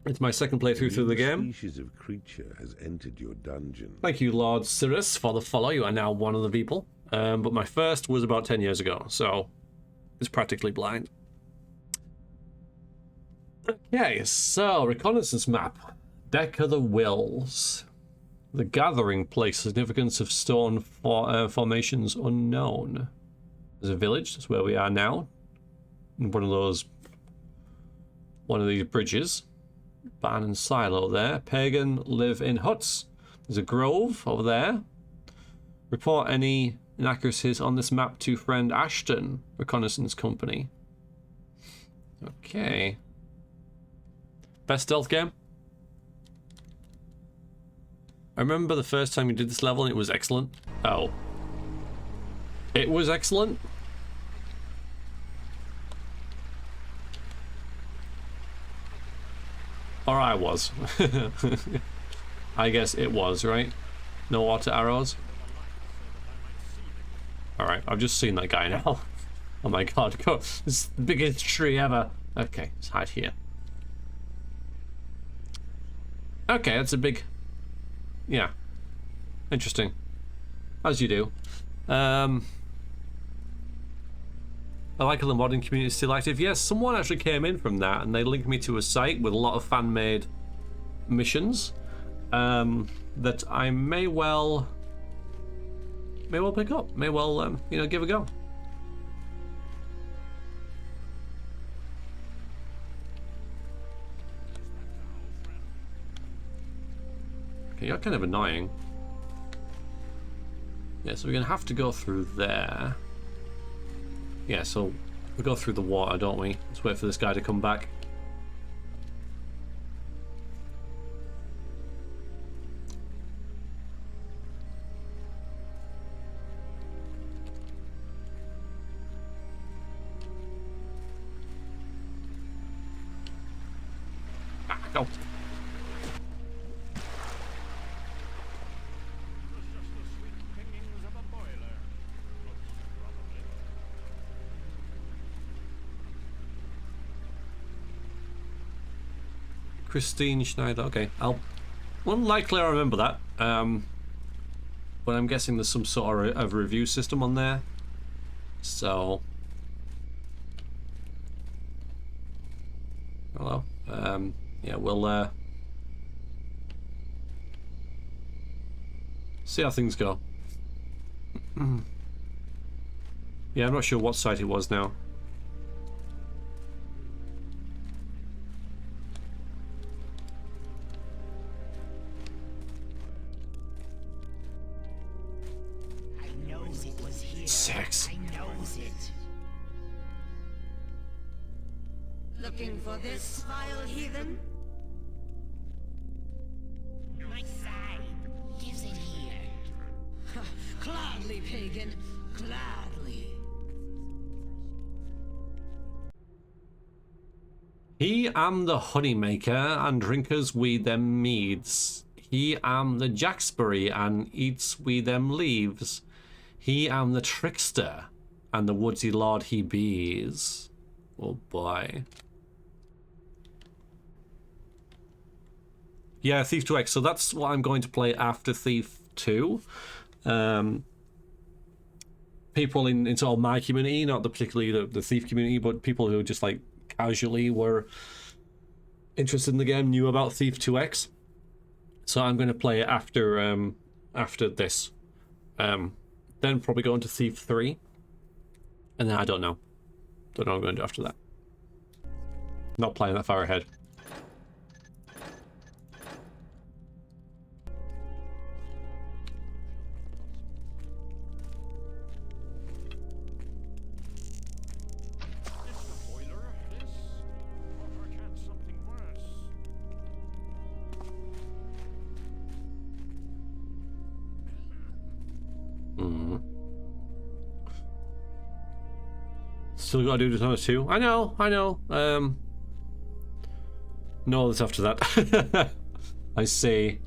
It's my second playthrough through the game. Species of creature has entered your dungeon. Thank you, Lord Cirrus, for the follow. You are now one of the people. But my first was about 10 years ago, so it's practically blind. Okay, so reconnaissance map. Deck of the Wills. The gathering place. Significance of stone formations unknown. There's a village. That's where we are now. One of these bridges. Barn and silo there. Pagan live in huts. There's a grove over there. Report any inaccuracies on this map to friend Ashton, Reconnaissance Company. Okay. Best stealth game? I remember the first time you did this level and it was excellent. Oh. It was excellent? Or I was. I guess it was, right? No water arrows? Alright, I've just seen that guy now. Oh my god, go. This is the biggest tree ever. Okay, let's hide here. Okay, that's a big... Yeah. Interesting. As you do. I like how the modding community is still active. Yes, someone actually came in from that and they linked me to a site with a lot of fan-made missions that I may well pick up. May well, give a go. Okay, you're kind of annoying. Yeah, so we're gonna have to go through there. Yeah, so we go through the water, don't we? Let's wait for this guy to come back. Ah, go. Christine Schneider. Okay, unlikely I remember that. But I'm guessing there's some sort of review system on there. So, hello. Yeah, we'll see how things go. Yeah, I'm not sure what site it was now. Sex. I knows it. Looking for this vile heathen? My side gives it here. Gladly, pagan. Gladly. He am the honeymaker, and drinkers we them meads. He am the jacksbury, and eats we them leaves. He am the trickster, and the woodsy lord he bees. Oh boy. Yeah, Thief 2X, so that's what I'm going to play after Thief 2. People in sort of my community, not particularly the Thief community, but people who just like casually were interested in the game knew about Thief 2X. So I'm going to play it after this. Then probably go into Thief 3. And then I don't know. Don't know what I'm going to do after that. Not playing that far ahead. Still gotta do Dishonored 2. I know. No, that's after that. I see.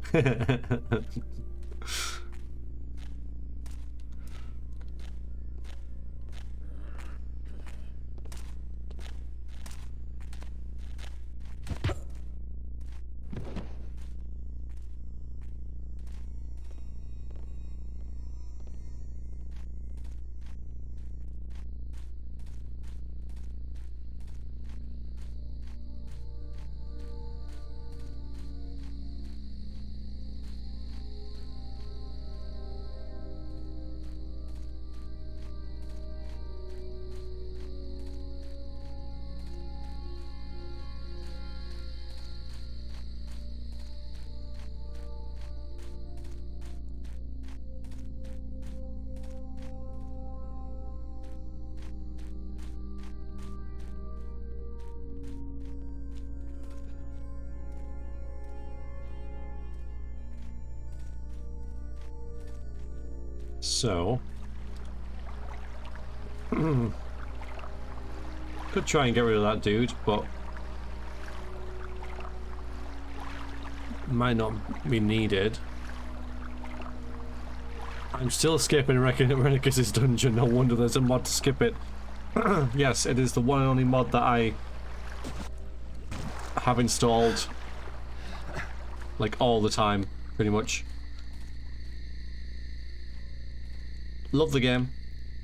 So, could try and get rid of that dude, but might not be needed. I'm still skipping Renicus' dungeon. No wonder there's a mod to skip it. Yes, it is the one and only mod that I have installed like all the time, pretty much. Love the game,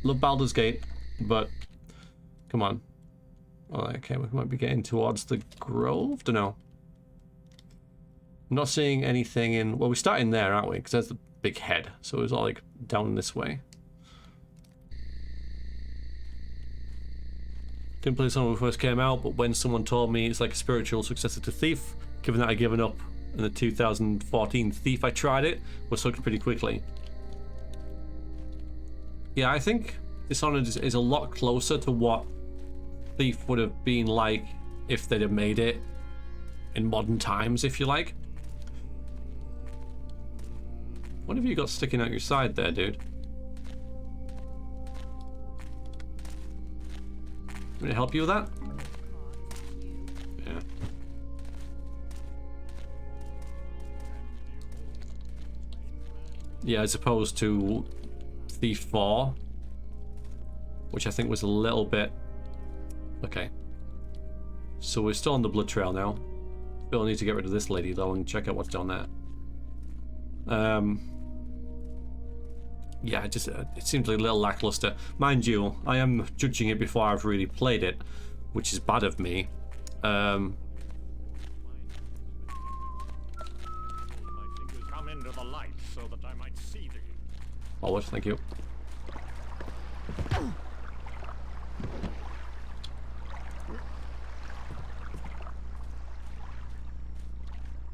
love Baldur's Gate, but come on. Oh, okay, we might be getting towards the Grove. Don't know. I'm not seeing anything in. Well, we're starting there, aren't we? Because there's the big head, so it's all like down this way. Didn't play this when it first came out, but when someone told me it's like a spiritual successor to Thief, given that I'd given up in the 2014 Thief, I tried it, was hooked pretty quickly. Yeah, I think Dishonored is a lot closer to what Thief would have been like if they'd have made it in modern times, if you like. What have you got sticking out your side there, dude? Want me to help you with that? Yeah. Yeah, as opposed to Thief 4, which I think was a little bit... Okay. So we're still on the blood trail now. Still need to get rid of this lady though and check out what's down there. Yeah, it seems like a little lackluster. Mind you, I am judging it before I've really played it, which is bad of me. My fingers come into the light so that I might see thee. Forward, thank you.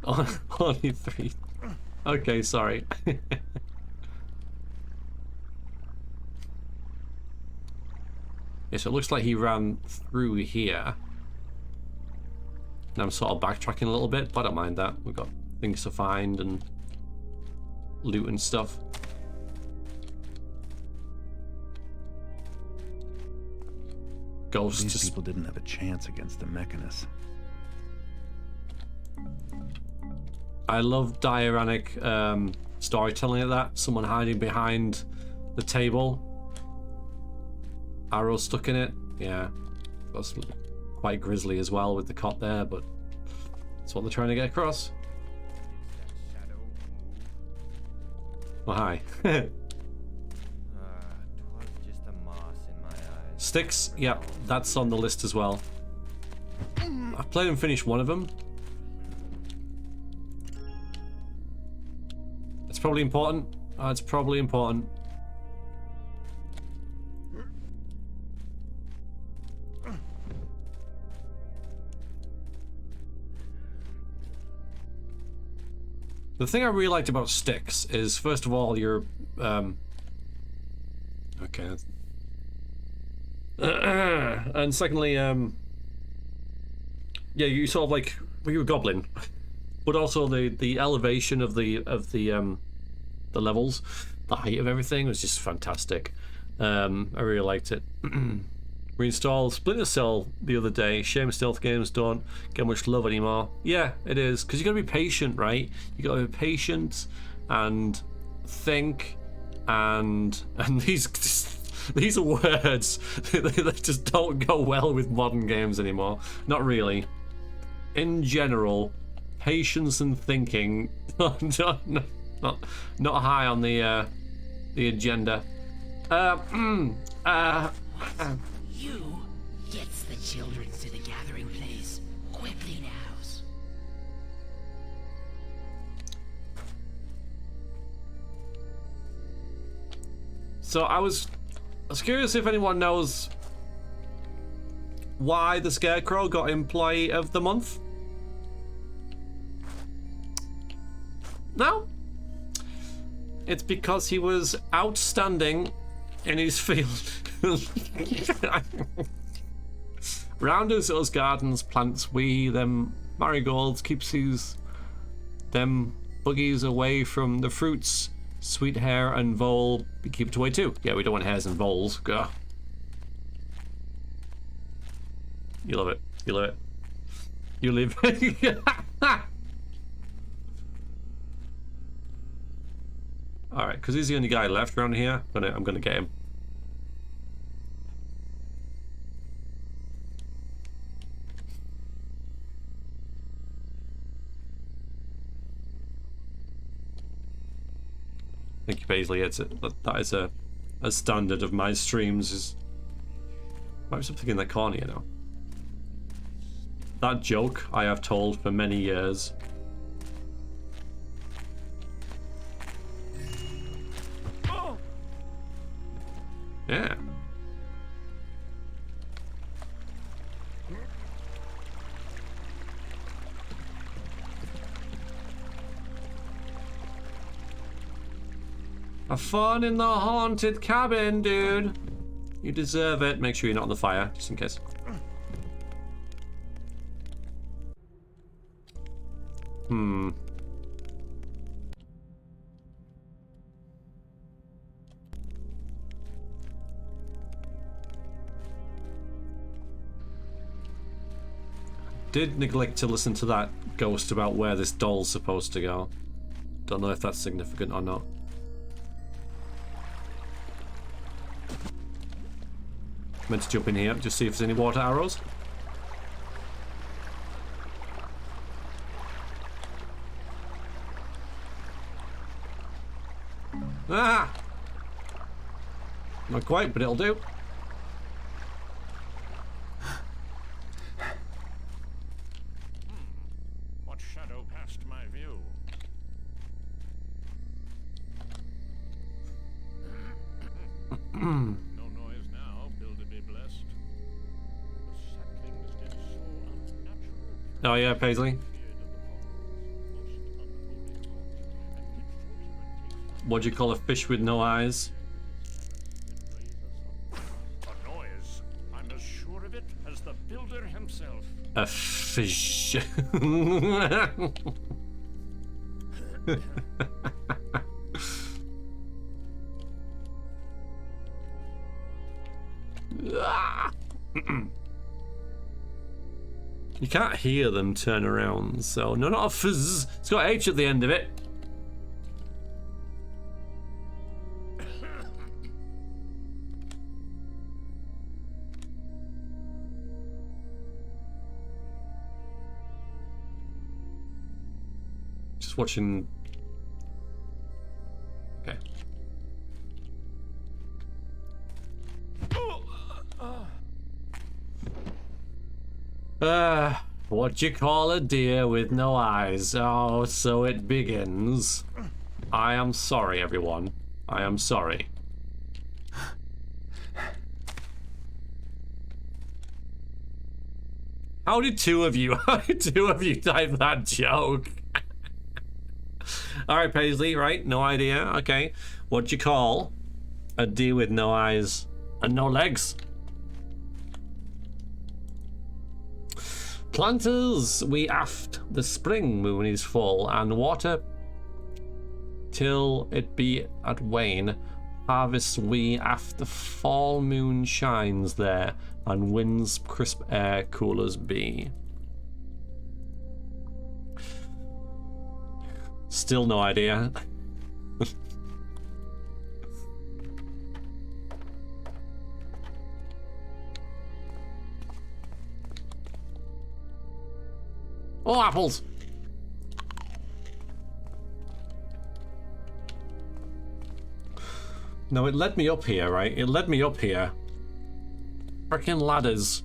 Oh, only 3. Okay, sorry. Yeah, so it looks like he ran through here. And I'm sort of backtracking a little bit, but I don't mind that. We've got things to find and loot and stuff. Ghosts. These people didn't have a chance against the Mechanists. I love dioramic storytelling like that. Someone hiding behind the table. Arrow stuck in it. Yeah. That's quite grisly as well with the cot there, but that's what they're trying to get across. Oh, hi. Sticks, yeah, that's on the list as well. I've played and finished one of them. It's probably important. It's probably important. The thing I really liked about Sticks is, first of all, you're okay. And secondly, yeah, you sort of like, well, you're a goblin, but also the elevation of the levels, the height of everything was just fantastic. I really liked it. Reinstalled Splinter Cell the other day. Shame stealth games don't get much love anymore. Yeah, it is, because you gotta be patient, right? You gotta be patient and think, and these are words they just don't go well with modern games anymore. Not really. In general, patience and thinking not high on the agenda. You gets the children to the gathering place quickly now. So I was curious if anyone knows why the Scarecrow got Employee of the Month. No? It's because he was outstanding in his field. Round us gardens plants we them marigolds, keeps them buggies away from the fruits. Sweet hare and vole, we keep it away too. Yeah, we don't want hares and voles. Gah. You love it. You love it. You live. Alright, because he's the only guy left around here. I'm gonna get him. Thank you, Paisley. That is a standard of my streams. Is might be something in the corner, you know. That joke I have told for many years. Yeah. Have fun in the haunted cabin, dude. You deserve it. Make sure you're not on the fire, just in case. Did neglect to listen to that ghost about where this doll's supposed to go. Don't know if that's significant or not. Meant to jump in here, just see if there's any water arrows. Ah! Not quite, but it'll do. What shadow passed my view? No noise now, builder be blessed. The saplings did so unnatural. Oh yeah, Paisley. What do you call a fish with no eyes? A noise. I'm as sure of it as the builder himself. A fish. You can't hear them turn around, so no, not a fizz. It's got H at the end of it. Just watching. Okay. What you call a deer with no eyes? Oh, so it begins. I am sorry, everyone. I am sorry. How did two of you type that joke? Alright, Paisley, right? No idea. Okay. What you call a deer with no eyes and no legs? Planters, we aft the spring moon is full, and water till it be at wane. harvests we after fall moon shines there, and winds crisp air coolers be. Still no idea. Oh, apples! No, it led me up here, right? It led me up here. Frickin' ladders.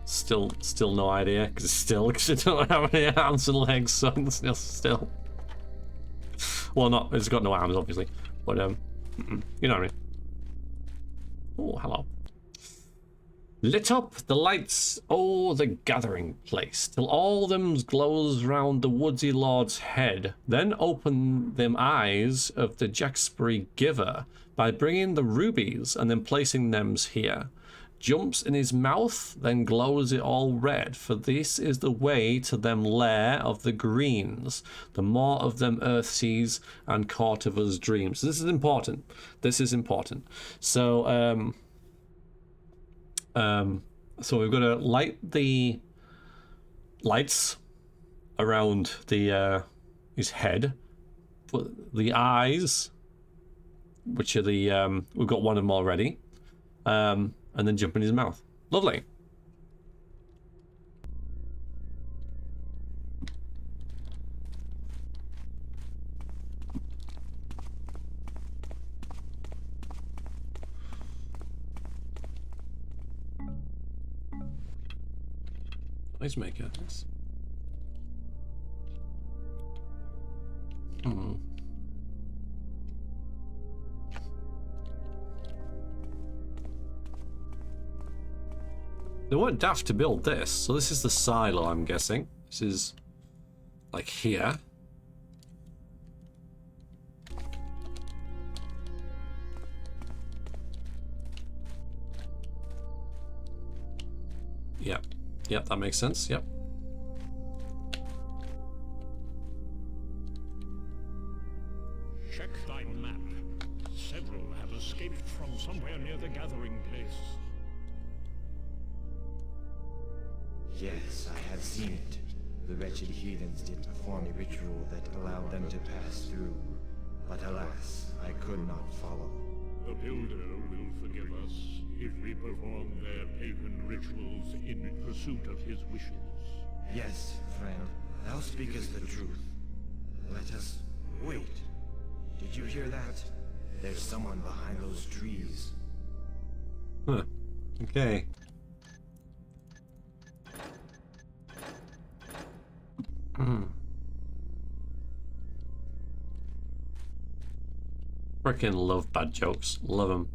Still no idea, because I don't have any arms and legs, so it's still. Well, not, it's got no arms, obviously, but, you know what I mean. Oh, hello. Lit up the lights o'er the gathering place, till all them glows round the woodsy lord's head. Then open them eyes of the Jacksbury giver, by bringing the rubies and then placing them's here. Jumps in his mouth, then glows it all red, for this is the way to them lair of the greens, the more of them earth sees and court of us dreams. So this is important. This is important. So, so we've got to light the lights around the his head, put the eyes, which are the we've got one of them already, and then jump in his mouth. Lovely. Nice maker. Yes. They weren't daft to build this, so this is the silo, I'm guessing. This is like here. Yep. Yep, that makes sense. Yep. Check thy map. Several have escaped from somewhere near the gathering place. Yes, I have seen it. The wretched heathens did perform a ritual that allowed them to pass through. But alas, I could not follow. The Builder will forgive us if we perform their pagan rituals in pursuit of his wishes. Yes, friend, thou speakest the truth. Let us wait. Did you hear that? There's someone behind those trees. Huh. Okay. Freaking love bad jokes. Love them.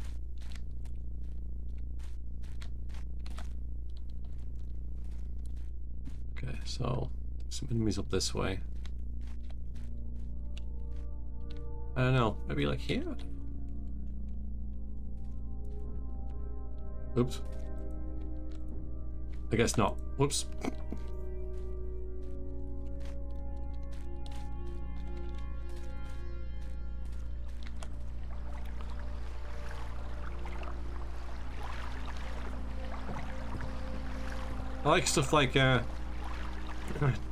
Okay, so some enemies up this way. I don't know. Maybe like here? Oops. I guess not. Whoops. I like stuff like,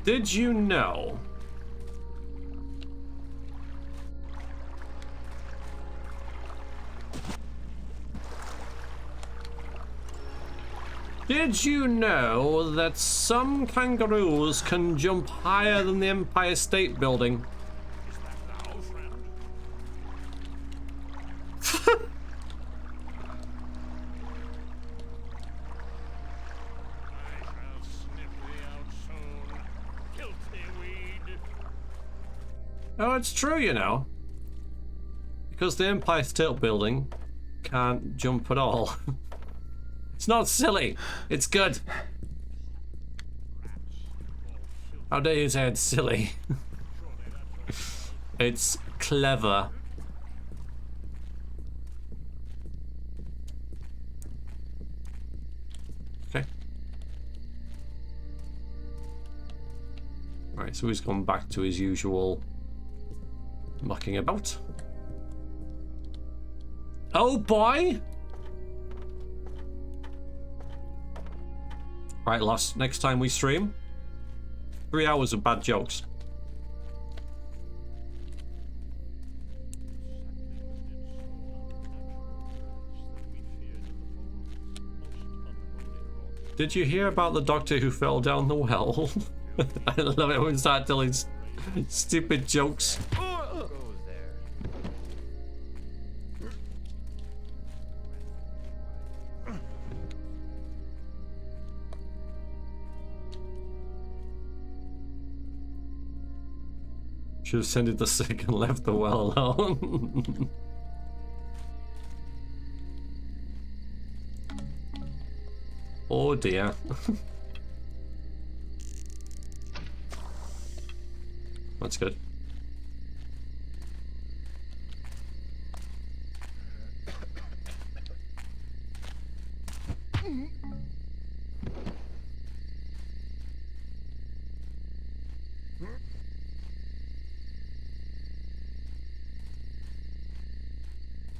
did you know? Did you know that some kangaroos can jump higher than the Empire State Building? Is that thou, friend? I shall sniff thee out soon, filthy weed. Oh, it's true, you know. Because the Empire State Building can't jump at all. It's not silly. It's good. How dare you say it's silly? It's clever. Okay. Right, so he's gone back to his usual mucking about. Oh boy! Right, next time we stream, 3 hours of bad jokes. Did you hear about the doctor who fell down the well? I love it when we start telling stupid jokes. Should have sent the sick and left the well alone. Oh dear. That's good.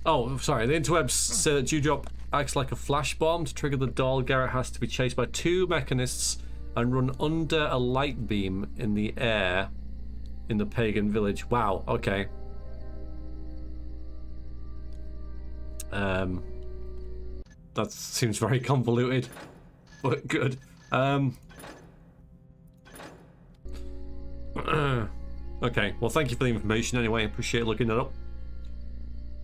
Oh, sorry. The interwebs say that Dewdrop acts like a flash bomb. To trigger the doll, Garrett has to be chased by 2 mechanists and run under a light beam in the air in the pagan village. Wow, okay. That seems very convoluted, but good. Okay, well, thank you for the information anyway. I appreciate looking that up.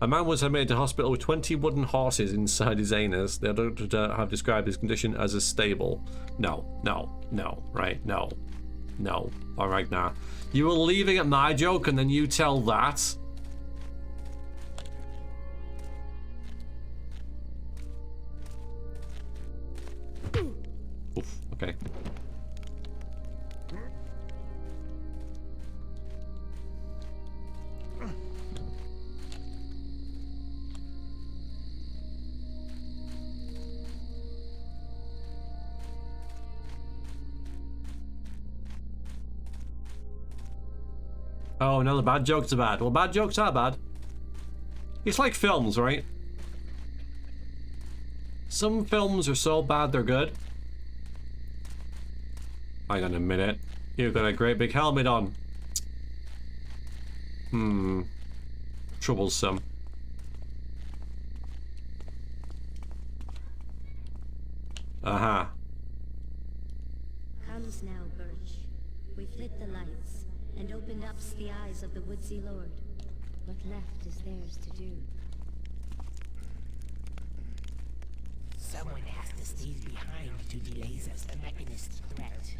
A man was admitted to hospital with 20 wooden horses inside his anus. The doctor have described his condition as stable. No, right, no. All right, now. You were leaving at my joke and then you tell that? Oof, okay. Oh, no, the bad jokes are bad. Well, bad jokes are bad. It's like films, right? Some films are so bad they're good. Hang on a minute. You've got a great big helmet on. Troublesome. Aha. Comes now, Birch. We've lit the lights and opened up the eyes of the woodsy lord. What left is theirs to do. Someone has to stay behind to delay us the Mechanist threat.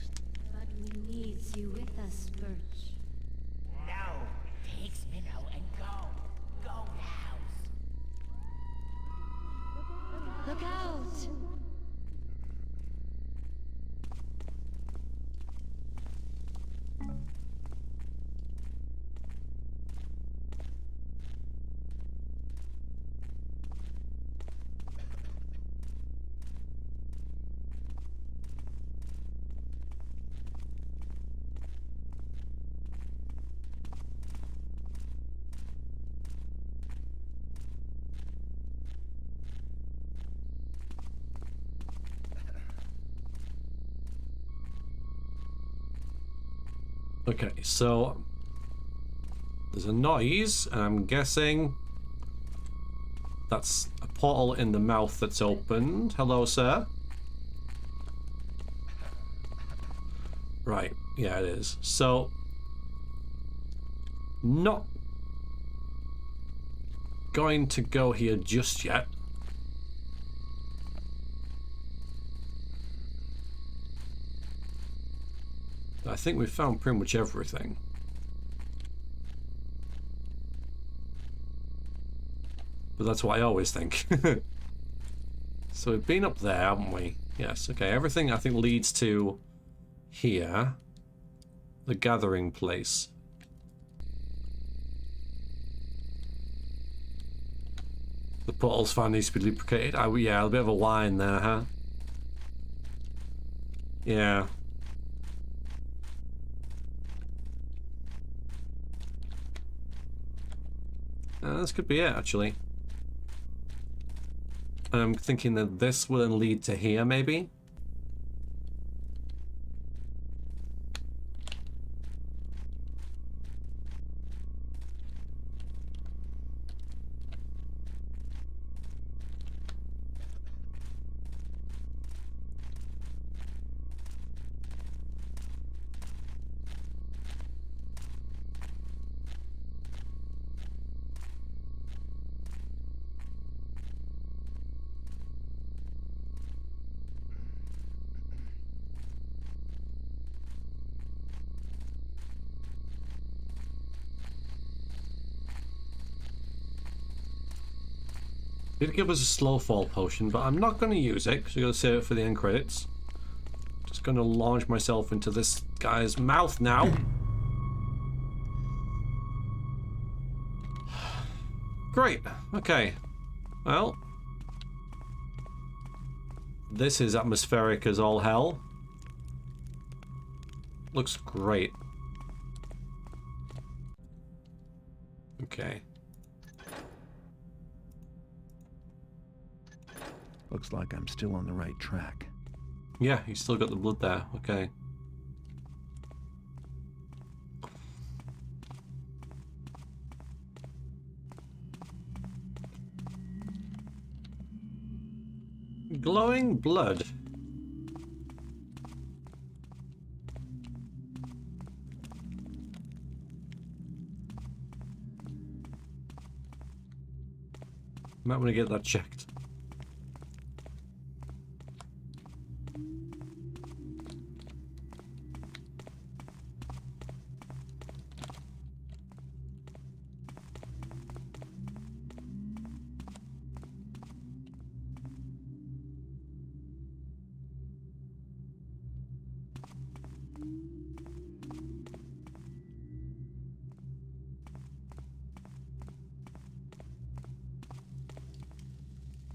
But we need you with us, Birch. No! Take Minnow and go! Go now! Look out! Okay, so there's a noise, and I'm guessing that's a portal in the mouth that's opened. Hello, sir. Right, yeah, it is. So, not going to go here just yet. I think we've found pretty much everything. But that's what I always think. So we've been up there, haven't we? Yes, okay. Everything I think leads to here. The gathering place. The portal's fan needs to be lubricated. Oh, yeah, a bit of a whine there, huh? Yeah. This could be it, actually. I'm thinking that this will then lead to here, maybe? Did give us a slow fall potion, but I'm not going to use it because we're going to save it for the end credits. Just going to launch myself into this guy's mouth now. Great. Okay. Well, this is atmospheric as all hell. Looks great. Okay. Looks like I'm still on the right track. Yeah, you still got the blood there. Okay. Glowing blood. Might want to get that checked.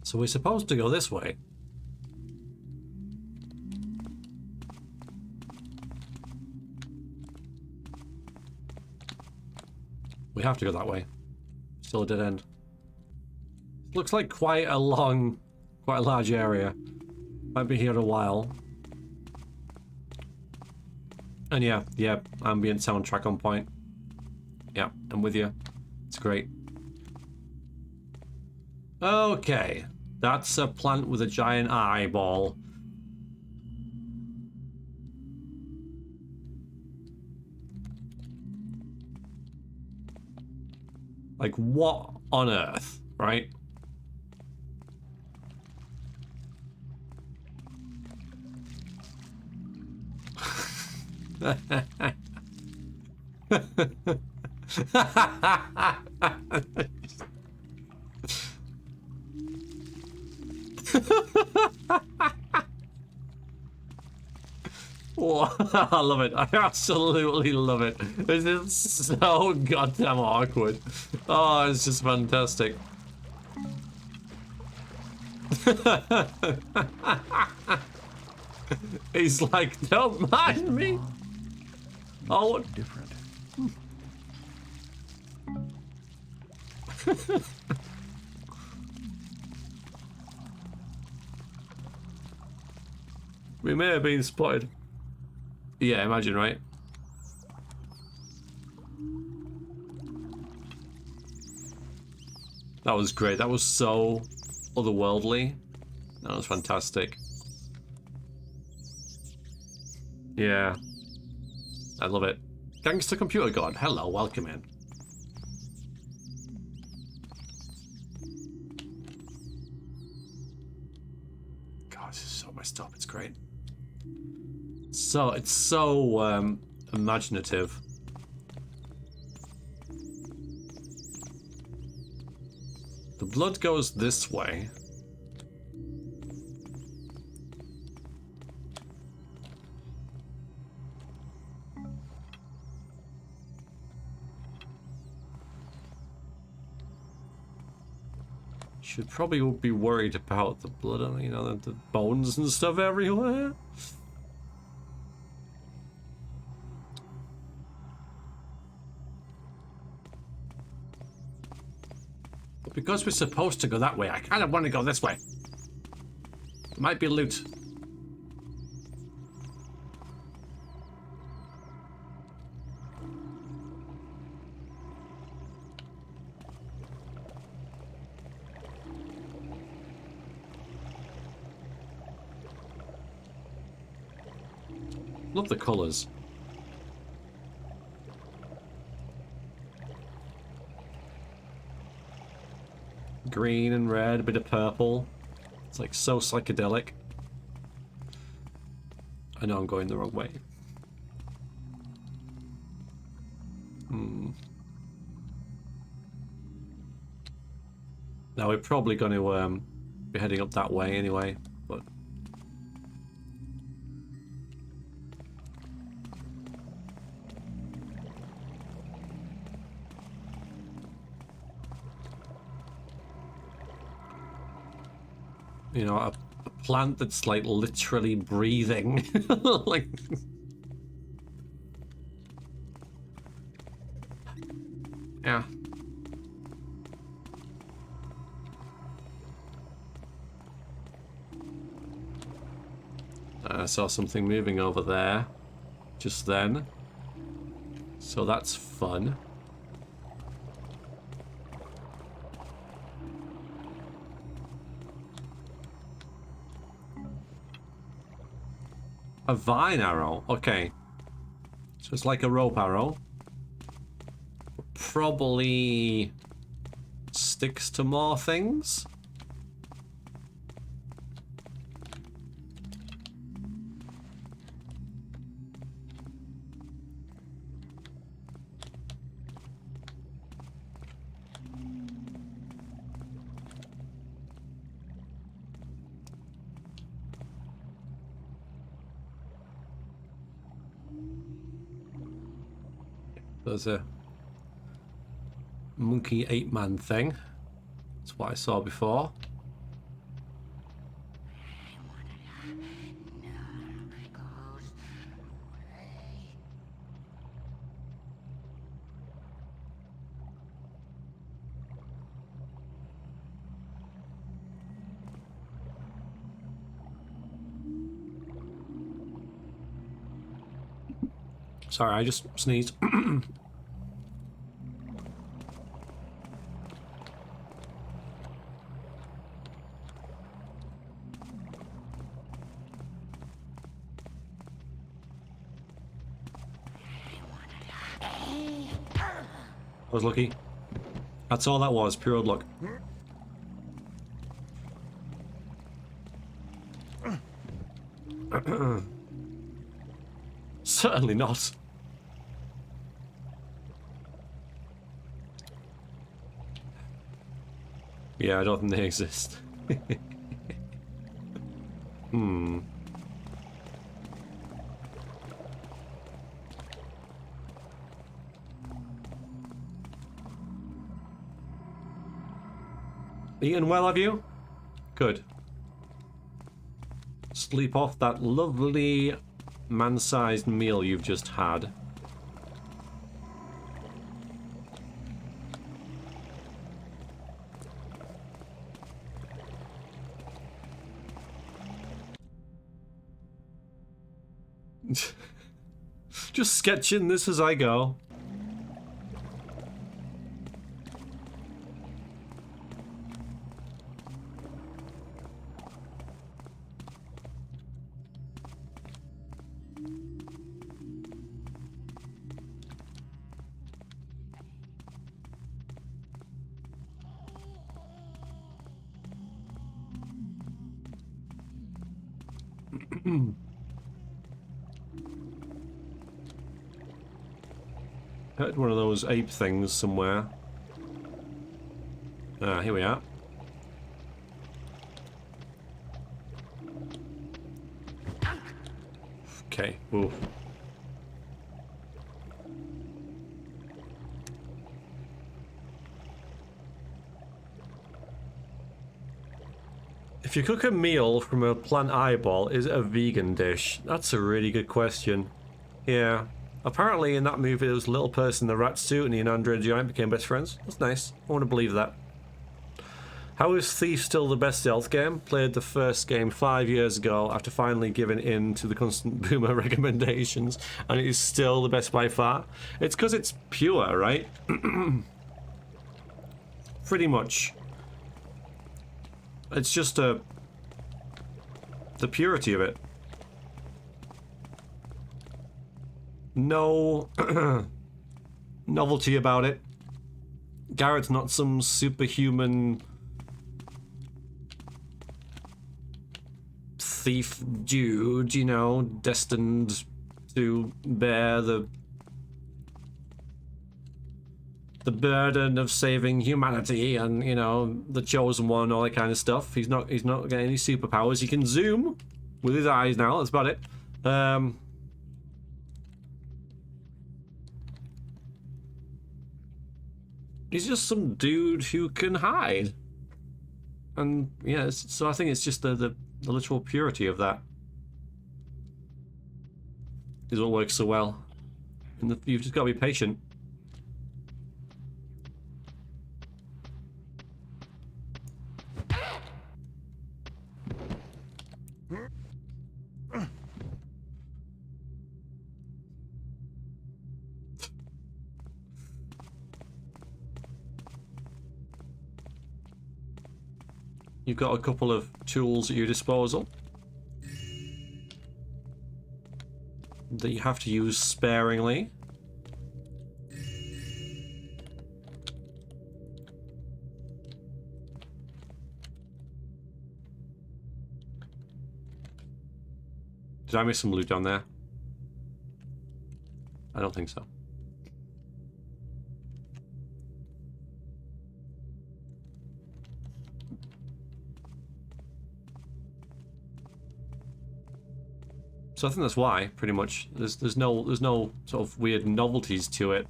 So we're supposed to go this way. We have to go that way. Still a dead end. Looks like quite a large area. Might be here a while. And yeah, ambient soundtrack on point. Yeah, I'm with you. It's great. Okay. That's a plant with a giant eyeball. Like, what on earth, right? I love it. I absolutely love it. This is so goddamn awkward. Oh, it's just fantastic. He's like, don't mind me. Oh, different. We may have been spotted. Yeah, imagine, right? That was great. That was so otherworldly. That was fantastic. Yeah. I love it. Gangster Computer God. Hello, welcome in. God, this is so messed up. It's great. So, it's so imaginative. The blood goes this way. Should probably be worried about the blood on, you know, the bones and stuff everywhere. But because we're supposed to go that way, I kind of want to go this way. Might be loot. Love the colours. Green and red, a bit of purple. It's like so psychedelic. I know I'm going the wrong way. Now we're probably going to be heading up that way anyway, but you know, a plant that's like literally breathing. Like, yeah. I saw something moving over there just then, so that's fun. A vine arrow, okay. So it's like a rope arrow. Probably sticks to more things. There's a monkey ape-man thing. That's what I saw before. Sorry, I just sneezed. I was lucky. That's all that was, pure luck. Certainly not. Yeah, I don't think they exist. Hmm. Eaten well, have you? Good. Sleep off that lovely man-sized meal you've just had. Just sketching this as I go. Heard one of those ape things somewhere. Ah, here we are. Okay, ooh. If you cook a meal from a plant eyeball, is it a vegan dish? That's a really good question. Yeah. Apparently in that movie there was a little person in the rat suit and he and Andre the Giant became best friends. That's nice. I want to believe that. How is Thief still the best stealth game? Played the first game 5 years ago after finally giving in to the constant boomer recommendations, and it is still the best by far. It's because it's pure, right? Pretty much. It's just the purity of it. No novelty about it. Garrett's not some superhuman thief dude, you know, destined to bear the burden of saving humanity and, you know, the chosen one, all that kind of stuff. He's not getting any superpowers. He can zoom with his eyes now, that's about it. He's just some dude who can hide. And yeah, so I think it's just the literal purity of that is what works so well. And you've just got to be patient. You've got a couple of tools at your disposal that you have to use sparingly. Did I miss some loot down there? I don't think so. So I think that's why, pretty much. There's no sort of weird novelties to it.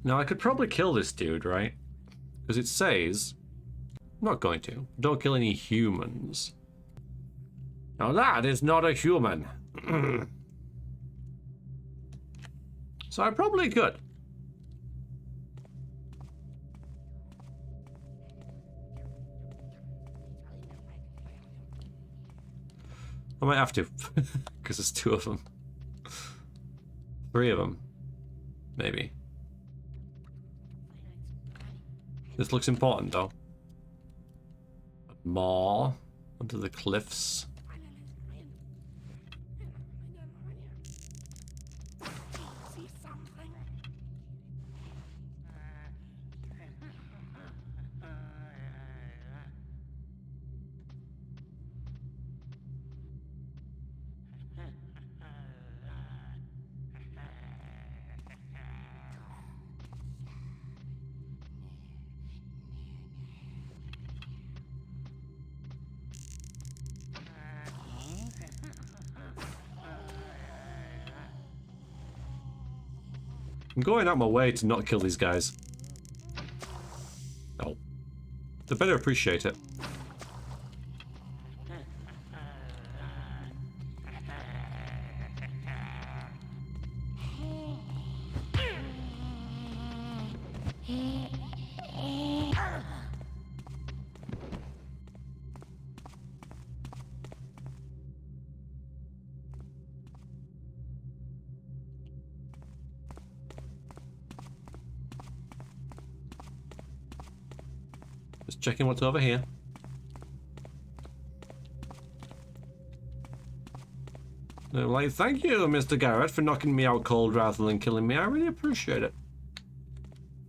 Now I could probably kill this dude, right? Because it says, I'm not going to. Don't kill any humans. Now that is not a human. So I probably could. I might have to, because there's 2 of them. 3 of them, maybe. This looks important, though. More onto the cliffs. I'm going out my way to not kill these guys. Oh. They better appreciate it. Just checking what's over here. They're like, thank you, Mr. Garrett, for knocking me out cold rather than killing me. I really appreciate it.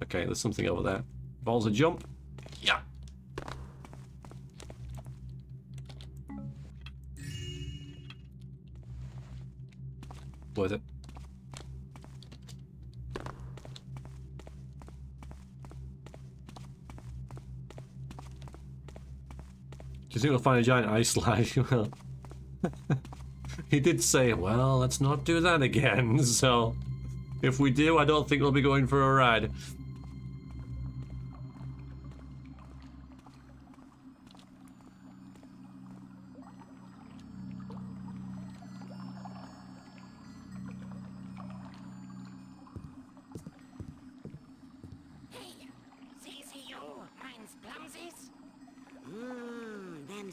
Okay, there's something over there. Balls a jump. Yeah. Worth it. Do you think we'll find a giant ice slide? Well, he did say, well, let's not do that again. So, if we do, I don't think we'll be going for a ride.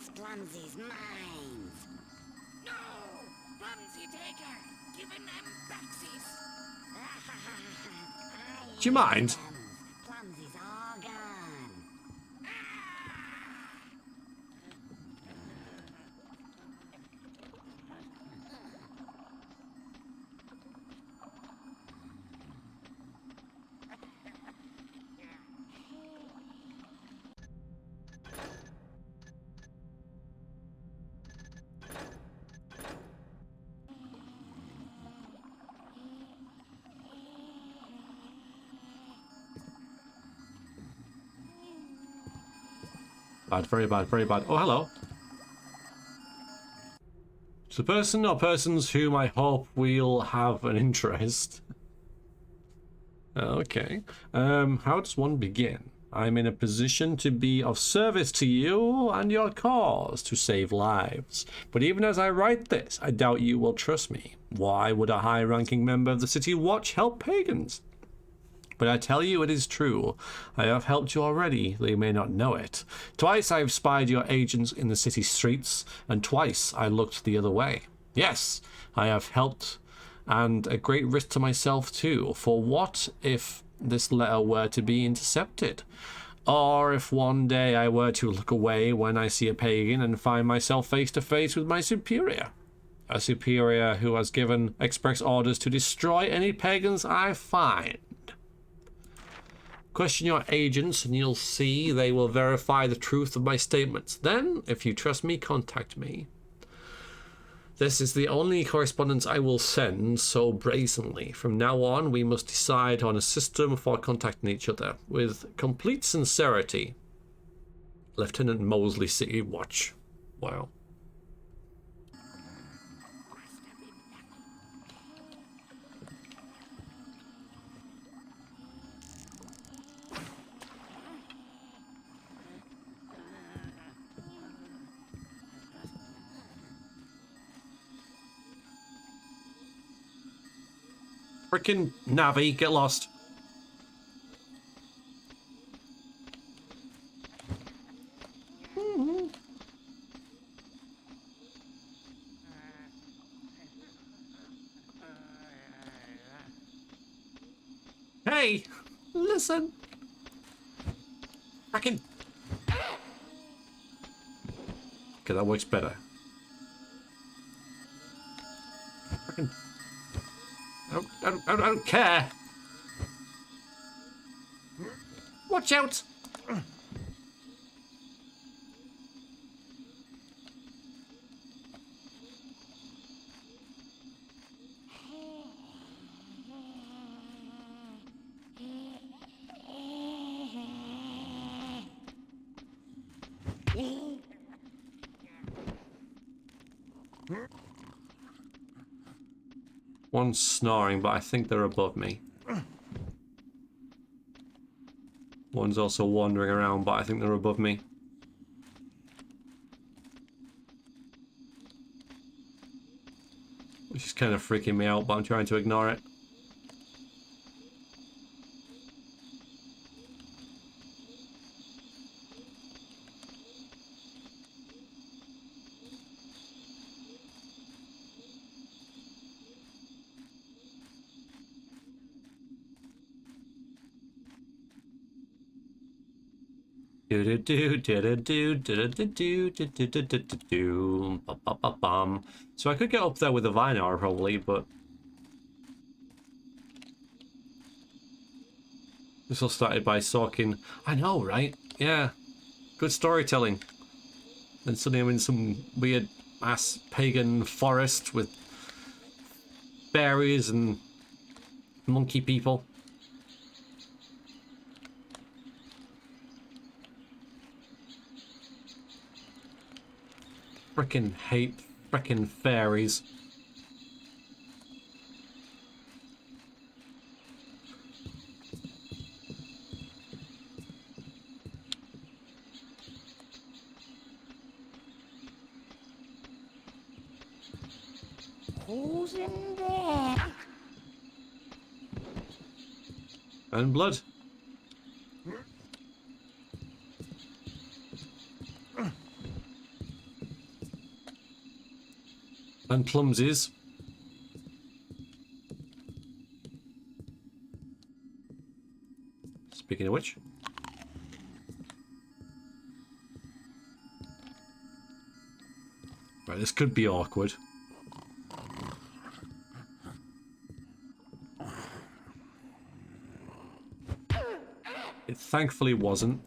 against Clumsy's minds. No! Clumsy Taker! Giving them backsies! Do you mind? Clumsy's all gone. Bad, very bad, very bad. Oh, hello. It's a person or persons whom I hope will have an interest. Okay. How does one begin? I'm in a position to be of service to you and your cause to save lives. But even as I write this, I doubt you will trust me. Why would a high-ranking member of the City Watch help pagans? But I tell you it is true. I have helped you already, though you may not know it. Twice I have spied your agents in the city streets, and twice I looked the other way. Yes, I have helped, and a great risk to myself too. For what if this letter were to be intercepted? Or if one day I were to look away when I see a pagan and find myself face to face with my superior? A superior who has given express orders to destroy any pagans I find. Question your agents and you'll see they will verify the truth of my statements. Then, if you trust me, contact me. This is the only correspondence I will send so brazenly. From now on, we must decide on a system for contacting each other. With complete sincerity, Lieutenant Mosley City Watch. Wow. Frickin' Navi, get lost. Hey, listen. Frickin'. Okay, that works better. Frickin'. I don't care. Watch out. One's snoring, but I think they're above me. One's also wandering around, but I think they're above me. Which is kind of freaking me out, but I'm trying to ignore it. So I could get up there with a Vinar probably, but this all started by Sorkin. I know, right? Yeah, good storytelling. Then suddenly I'm in some weird ass pagan forest with berries and monkey people. Frickin' hate frickin' fairies. Who's in there? And blood. And clumsies. Speaking of which. Right, this could be awkward. It thankfully wasn't.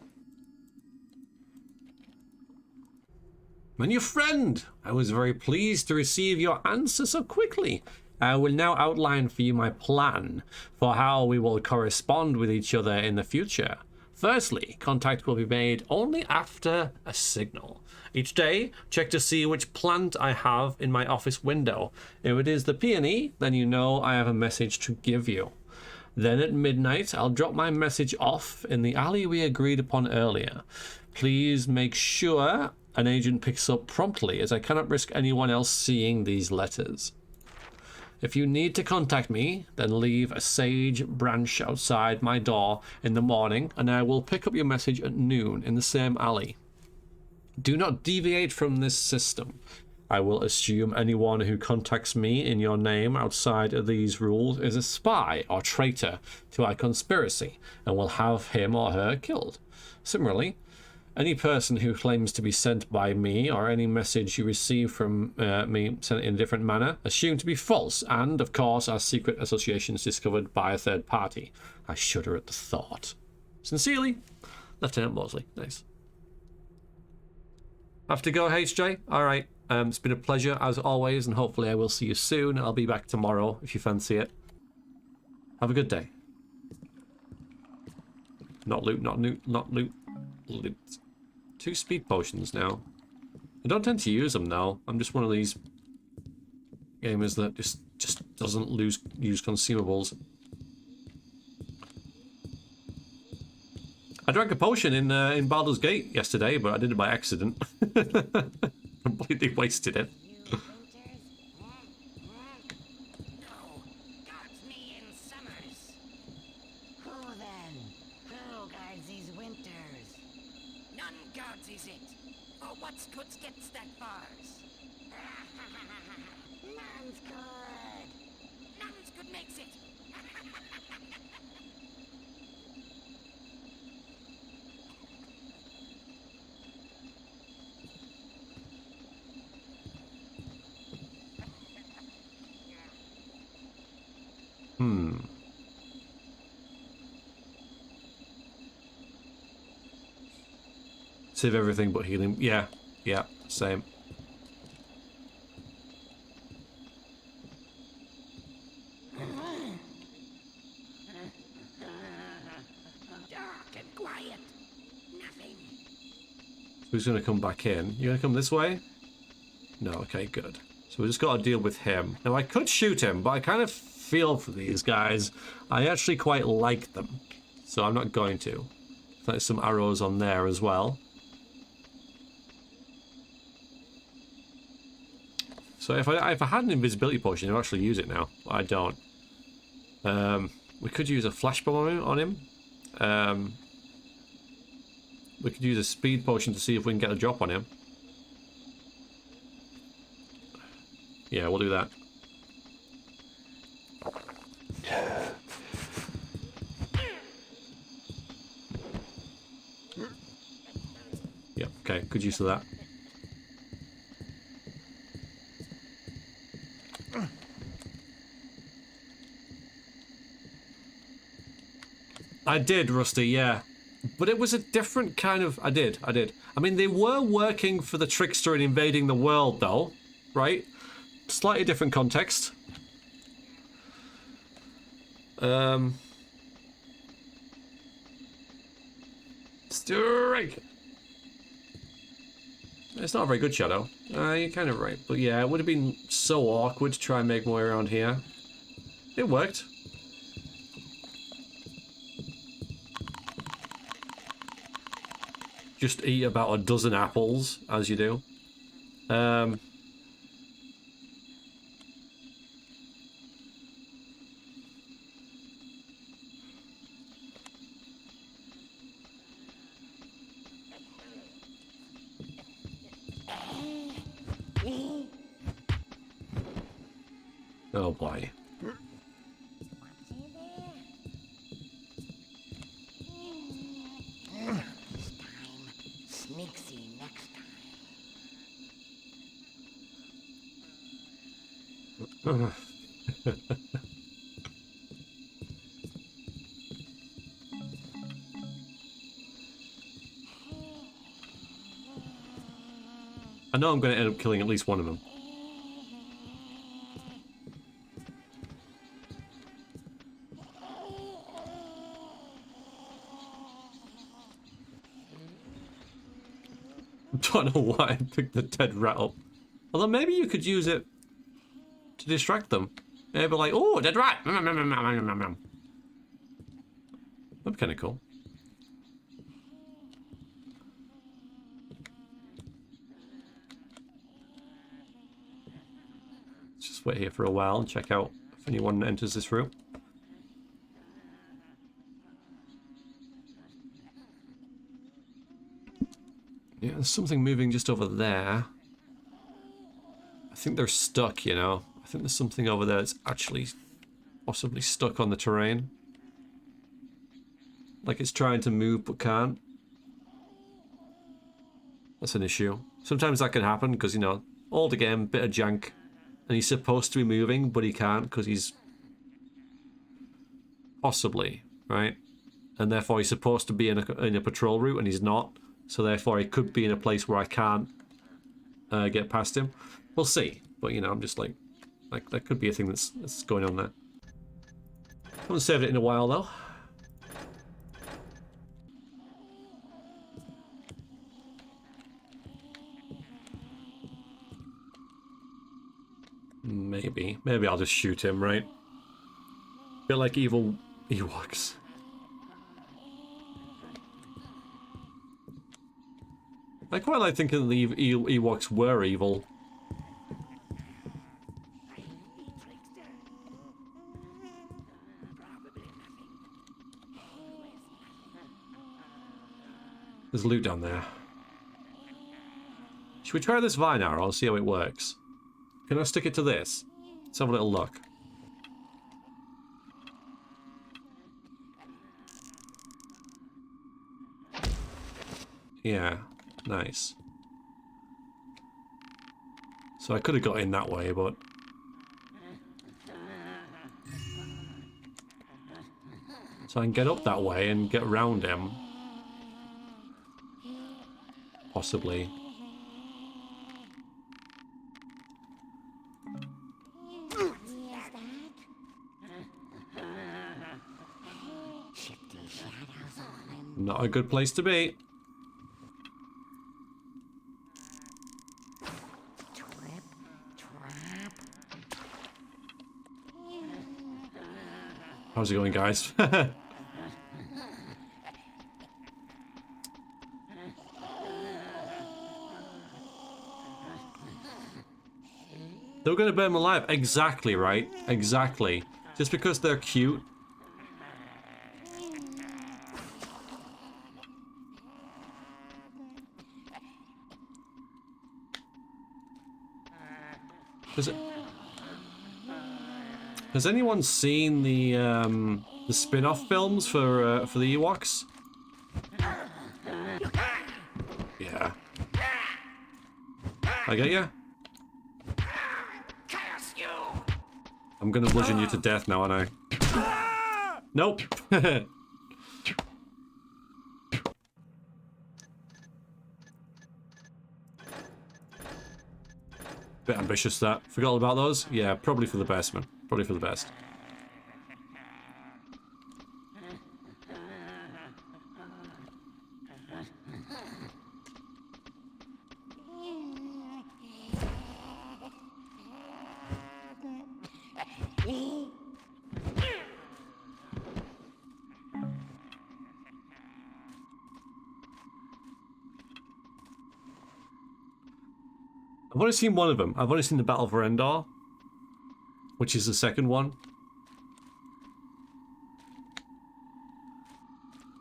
My new friend, I was very pleased to receive your answer so quickly. I will now outline for you my plan for how we will correspond with each other in the future. Firstly, contact will be made only after a signal. Each day, check to see which plant I have in my office window. If it is the peony, then you know I have a message to give you. Then at midnight, I'll drop my message off in the alley we agreed upon earlier. Please make sure an agent picks up promptly, as I cannot risk anyone else seeing these letters. If you need to contact me, then leave a sage branch outside my door in the morning, and I will pick up your message at noon in the same alley. Do not deviate from this system. I will assume anyone who contacts me in your name outside of these rules is a spy or traitor to our conspiracy, and will have him or her killed. Similarly, any person who claims to be sent by me or any message you receive from me sent in a different manner, assumed to be false, and, of course, our secret associations discovered by a third party. I shudder at the thought. Sincerely, Lieutenant Mosley. Nice. Have to go, HJ? Alright. It's been a pleasure, as always, and hopefully I will see you soon. I'll be back tomorrow, if you fancy it. Have a good day. Not loot, not loot, not loot. Loot. 2 speed potions now. I don't tend to use them now. I'm just one of these gamers that just doesn't use consumables. I drank a potion in Baldur's Gate yesterday, but I did it by accident. Completely wasted it. What's good gets that bars. None's good. None's good makes it. Save everything but healing. Yeah, same. Dark and quiet. Nothing. Who's going to come back in? You going to come this way? No, okay, good. So we just got to deal with him. Now, I could shoot him, but I kind of feel for these guys. I actually quite like them. So I'm not going to. There's some arrows on there as well. So if I had an invisibility potion, I'd actually use it now. But I don't. We could use a flash bomb on him. We could use a speed potion to see if we can get a drop on him. Yeah, we'll do that. Yeah, okay, good use of that. I did, Rusty, yeah. But it was a different kind of... I did. I mean, they were working for the trickster and invading the world, though. Right? Slightly different context. Strike! It's not a very good shadow. You're kind of right. But yeah, it would have been so awkward to try and make my way around here. It worked. Just eat about a dozen apples, as you do. Oh boy. Sneaksy next time. I know I'm going to end up killing at least one of them. Don't know why I picked the dead rat up. Although maybe you could use it to distract them. Maybe like, oh, dead rat! That'd be kind of cool. Let's just wait here for a while and check out if anyone enters this room. Yeah, there's something moving just over there. I think they're stuck, you know. I think there's something over there that's actually possibly stuck on the terrain. Like it's trying to move but can't. That's an issue. Sometimes that can happen because, you know, old game, bit of jank. And he's supposed to be moving, but he can't because he's... Possibly, right? And therefore he's supposed to be in a patrol route and he's not. So therefore he could be in a place where I can't get past him. We'll see. But, you know, I'm just like that could be a thing that's going on there. Haven't saved it in a while, though. Maybe I'll just shoot him, right? Bit like evil Ewoks. I quite like thinking the Ewoks were evil. There's loot down there. Should we try this vine arrow and see how it works? Can I stick it to this? Let's have a little look. Yeah, nice. So I could have got in that way, but... So I can get up that way and get around him. Possibly. Not a good place to be. How's it going, guys? They were going to burn them alive. Exactly, right? Exactly. Just because they're cute. Has anyone seen the spin-off films for the Ewoks? Yeah. I get ya. I'm gonna bludgeon you to death now, aren't I? Nope. Bit ambitious, that. Forgot all about those? Yeah, probably for the best, man. Probably for the best. I've only seen one of them. I've only seen the Battle for Endor, which is the second one.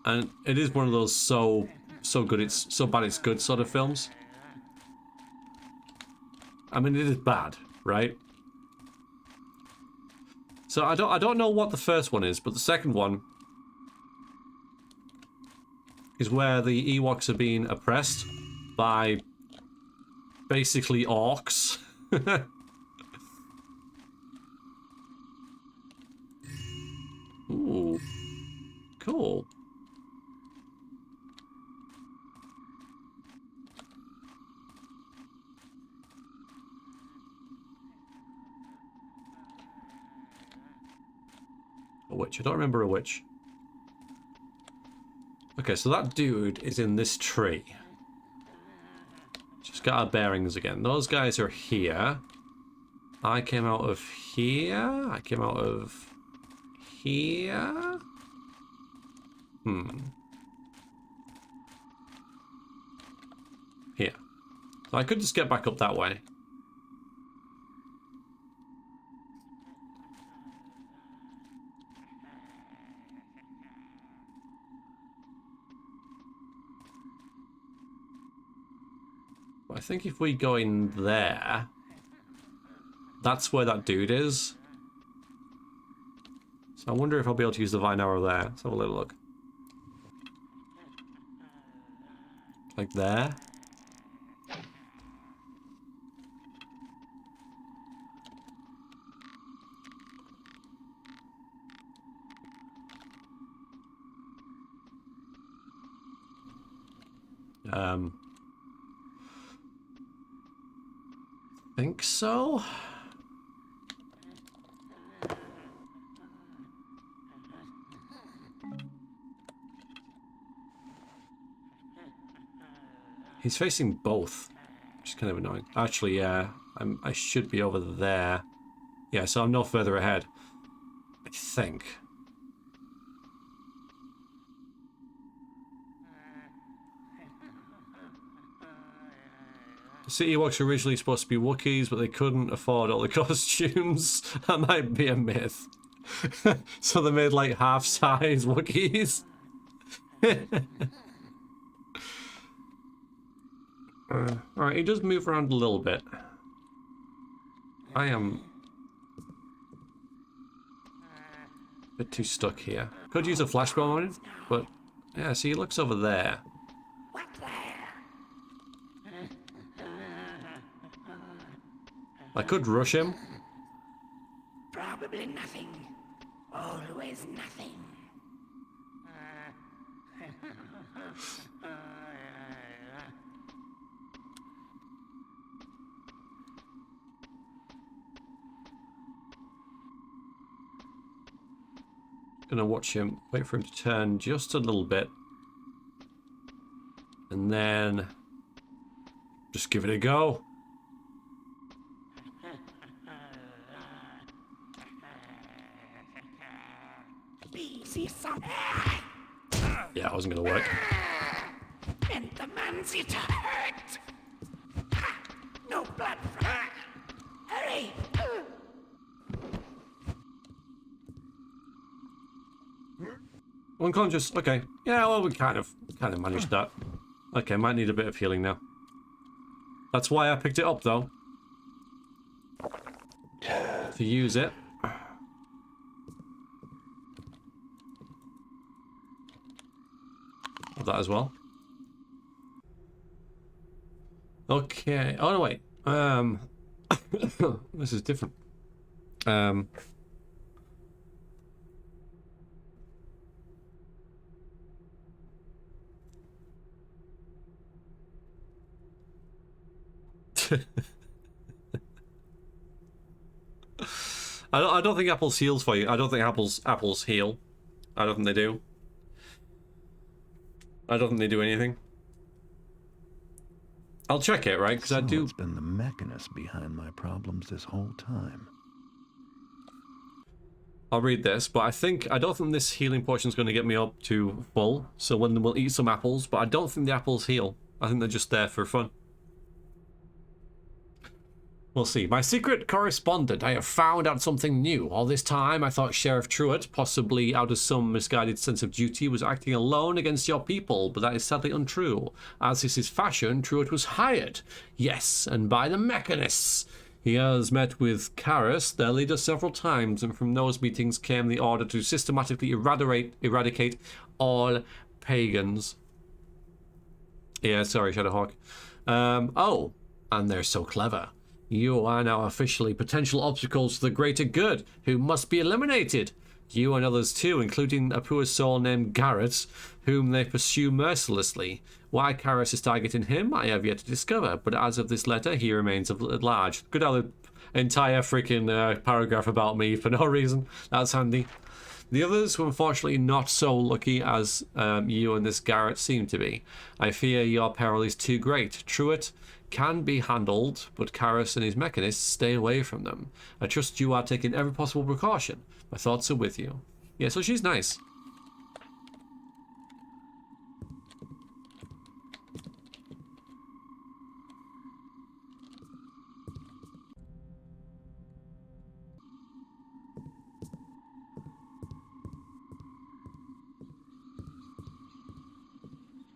And it is one of those so good it's so bad it's good sort of films. I mean, it is bad, right? So I don't know what the first one is, but the second one is where the Ewoks are being oppressed by basically orcs. Ooh, cool. A witch. I don't remember a witch. Okay, so that dude is in this tree. Just got our bearings again. Those guys are here. I came out of here. I came out of here. Here. So I could just get back up that way. But I think if we go in there, that's where that dude is. So I wonder if I'll be able to use the vine arrow there. Let's have a little look. Like there. Think so. He's facing both, which is kind of annoying. Actually, yeah, I should be over there. Yeah, so I'm no further ahead, I think. The City Walks were originally supposed to be Wookiees, but they couldn't afford all the costumes. That might be a myth. So they made like half-size Wookiees. Alright, he does move around a little bit. I am a bit too stuck here. Could use a flashbang on him, but yeah, see, he looks over there. I could rush him. Probably nothing. Always nothing. Gonna watch him, wait for him to turn just a little bit. And then just give it a go. Yeah, it wasn't gonna work. And the man's eater hurt. No blood from her. Hurry. Unconscious. Okay. Yeah, well, we kind of managed that. Okay, might need a bit of healing now. That's why I picked it up, though. To use it. Have that as well. Okay. Oh no, wait. This is different. I don't think apples heals for you. I don't think apples heal. I don't think they do. I don't think they do anything. I'll check it, right? Because I do. It's been the mechanist behind my problems this whole time. I'll read this, but I don't think this healing potion is going to get me up to full. So when we'll eat some apples, but I don't think the apples heal. I think they're just there for fun. We'll see. My secret correspondent. I have found out something new. All this time, I thought Sheriff Truitt, possibly out of some misguided sense of duty, was acting alone against your people, but that is sadly untrue. As is his fashion, Truitt was hired. Yes, and by the mechanists. He has met with Karis, their leader, several times, and from those meetings came the order to systematically eradicate all pagans. Yeah, sorry, Shadowhawk. Oh, and they're so clever. You are now officially potential obstacles to the greater good, who must be eliminated. You and others too, including a poor soul named Garrett, whom they pursue mercilessly. Why Karis is targeting him, I have yet to discover, but as of this letter, he remains at large. Could have an entire freaking paragraph about me for no reason. That's handy. The others were unfortunately not so lucky as you and this Garrett seem to be. I fear your peril is too great. Truett can be handled, but Karis and his mechanists stay away from them. I trust you are taking every possible precaution. My thoughts are with you. Yeah, so she's nice.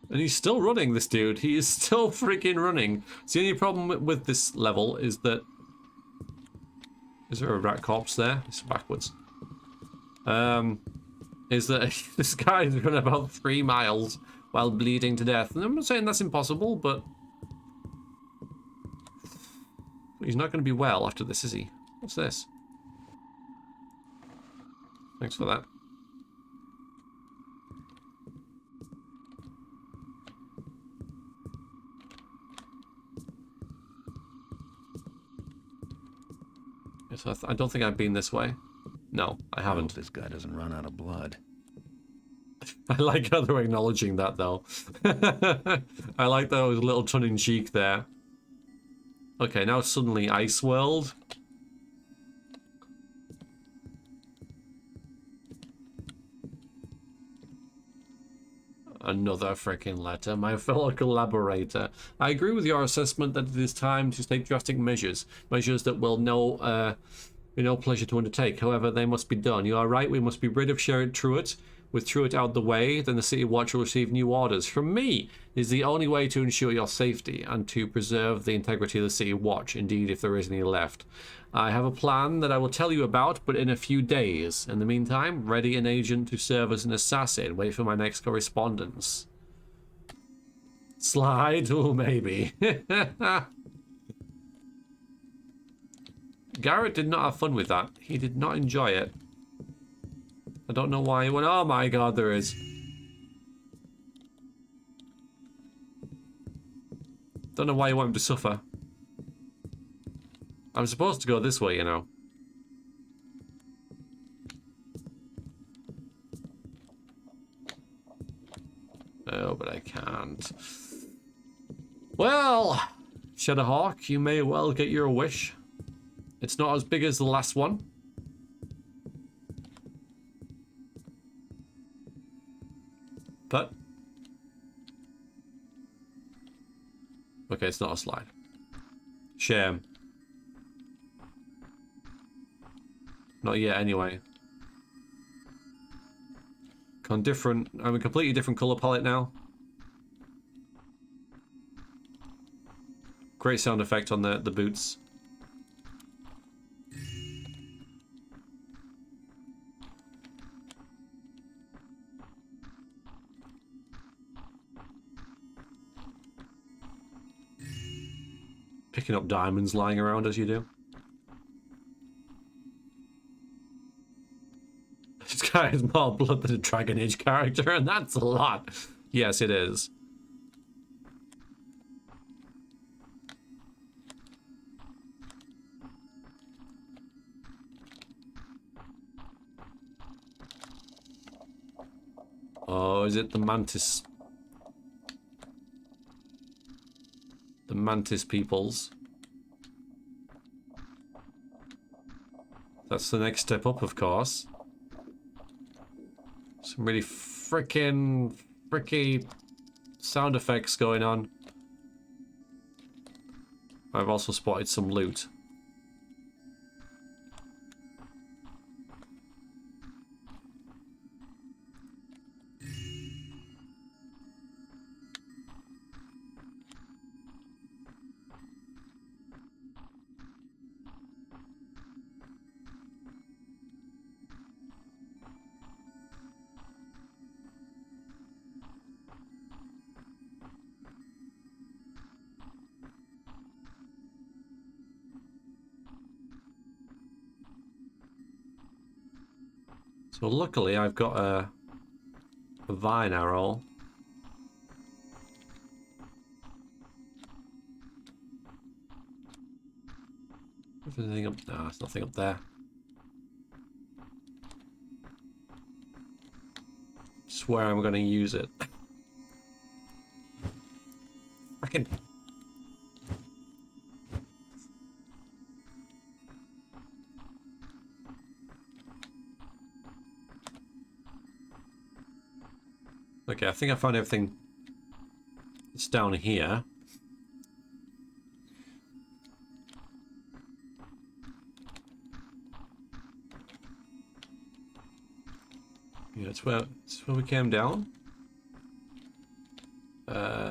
And he's still running, this dude. He is still freaking running. So the only problem with this level is that... Is there a rat corpse there? It's backwards. Is that this guy's run about 3 miles while bleeding to death. And I'm not saying that's impossible, but... He's not going to be well after this, is he? What's this? Thanks for that. So I don't think I've been this way. No, I haven't. I hope this guy doesn't run out of blood. I like how they're acknowledging that, though. I like those little tongue-in-cheek there. Okay, now suddenly Ice World. Another freaking letter. My fellow collaborator. I agree with your assessment that it is time to take drastic measures. Measures that will be no pleasure to undertake. However, they must be done. You are right, we must be rid of Sheriff Truett. With Truett out the way, then the City Watch will receive new orders. From me, it is the only way to ensure your safety and to preserve the integrity of the City Watch, indeed, if there is any left. I have a plan that I will tell you about, but in a few days. In the meantime, ready an agent to serve as an assassin. Wait for my next correspondence. Slide? Oh, maybe. Garrett did not have fun with that. He did not enjoy it. I don't know why he went, oh my god, there is. Don't know why you want him to suffer. I'm supposed to go this way, you know. Oh, but I can't. Well, Shadowhawk, you may well get your wish. It's not as big as the last one. But... Okay, it's not a slide. Shame. Not yet, anyway. I'm a completely different colour palette now. Great sound effect on the boots. Picking up diamonds lying around as you do. This guy has more blood than a Dragon Age character, and that's a lot. Yes, it is. Oh, is it the Mantis? The Mantis peoples. That's the next step up, of course. Some really fricky sound effects going on. I've also spotted some loot. So luckily I've got a vine arrow. Is there anything up? No, there's nothing up there. Swear I'm going to use it. Frickin'. Okay, I think I found everything that's down here. Yeah, it's where we came down.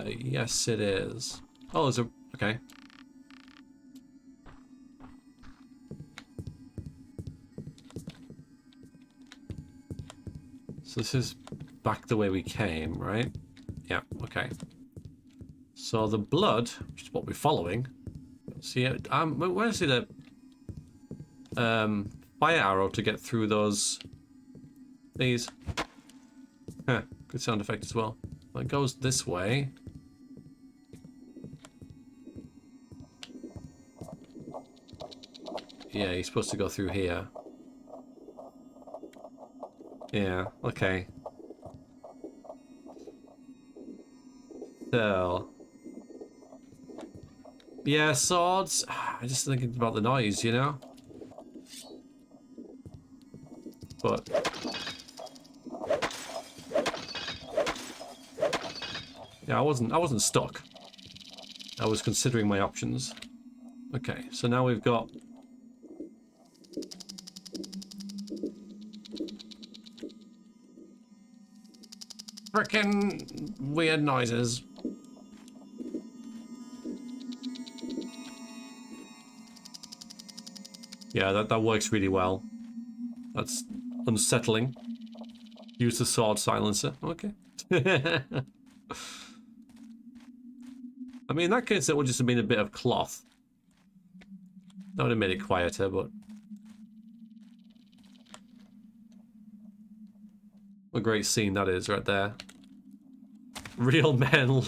Yes, it is. Oh, there's a okay. So this is back the way we came, right? Yeah. Okay. So the blood, which is what we're following. See, where's the fire arrow to get through those? These. Huh, good sound effect as well. Well, it goes this way. Yeah, he's supposed to go through here. Yeah, okay. So. Yeah, swords. I'm just thinking about the noise, you know? But. Yeah, I wasn't stuck. I was considering my options. Okay, so now we've got frickin' weird noises. Yeah, that works really well. That's unsettling. Use the sword silencer. Okay. I mean, in that case, it would just have been a bit of cloth. That would have made it quieter, but... What a great scene that is right there. Real men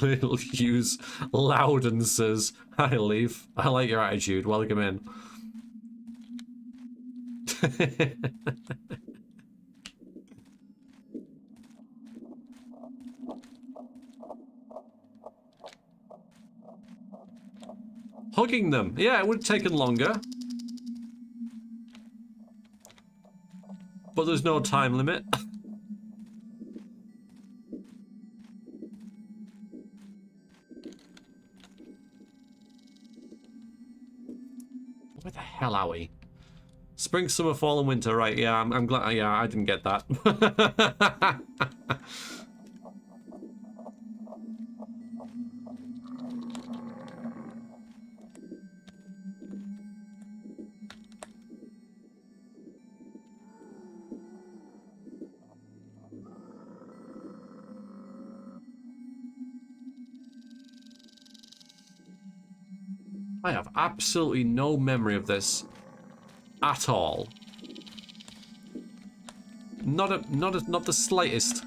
use loudences. Hi, Leaf. I like your attitude. Welcome in. Hugging them. Yeah, it would have taken longer. But there's no time limit. Where the hell are we? Spring, summer, fall, and winter. Right, yeah, I'm glad. Yeah, I didn't get that. I have absolutely no memory of this at all. Not the slightest.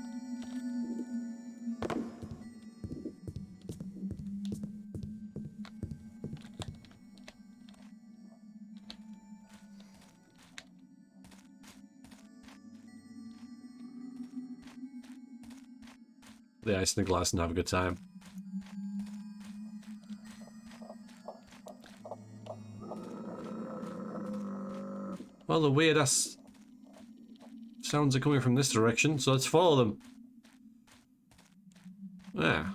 The ice in the glass and have a good time. Well, the weird ass sounds are coming from this direction, so let's follow them. Yeah.